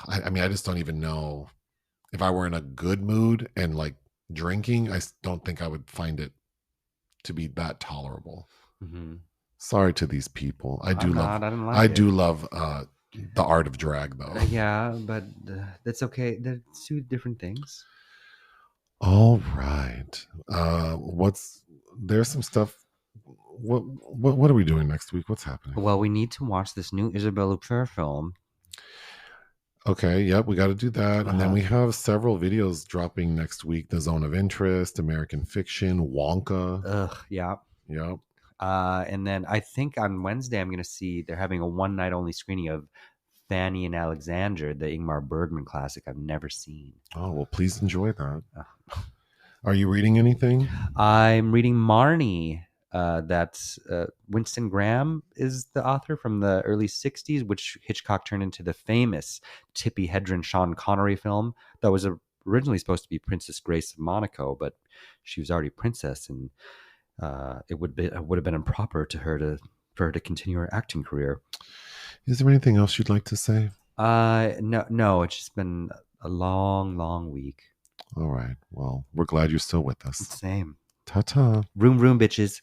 I mean, I just don't even know if I were in a good mood and like drinking. I don't think I would find it to be that tolerable. Mm-hmm. Sorry to these people. I do love the art of drag, though. Yeah, but that's okay. They're 2 different things. All right. There's some stuff. What are we doing next week? What's happening? Well, we need to watch this new Isabelle Huppert film. Okay, yep, we got to do that. And then we have several videos dropping next week. The Zone of Interest, American Fiction, Wonka. Yeah. Yep. And then I think on Wednesday I'm going to see they're having a one night only screening of Fanny and Alexander, the Ingmar Bergman classic I've never seen. Oh, well, please enjoy that. Are you reading anything? I'm reading Marnie. That's Winston Graham is the author from the early 60s, which Hitchcock turned into the famous Tippi Hedren, Sean Connery film that was originally supposed to be Princess Grace of Monaco, but she was already princess, and it would have been improper for her to continue her acting career. Is there anything else you'd like to say? No, it's just been a long week. All right. Well, we're glad you're still with us. Same. Ta-ta. Room, bitches.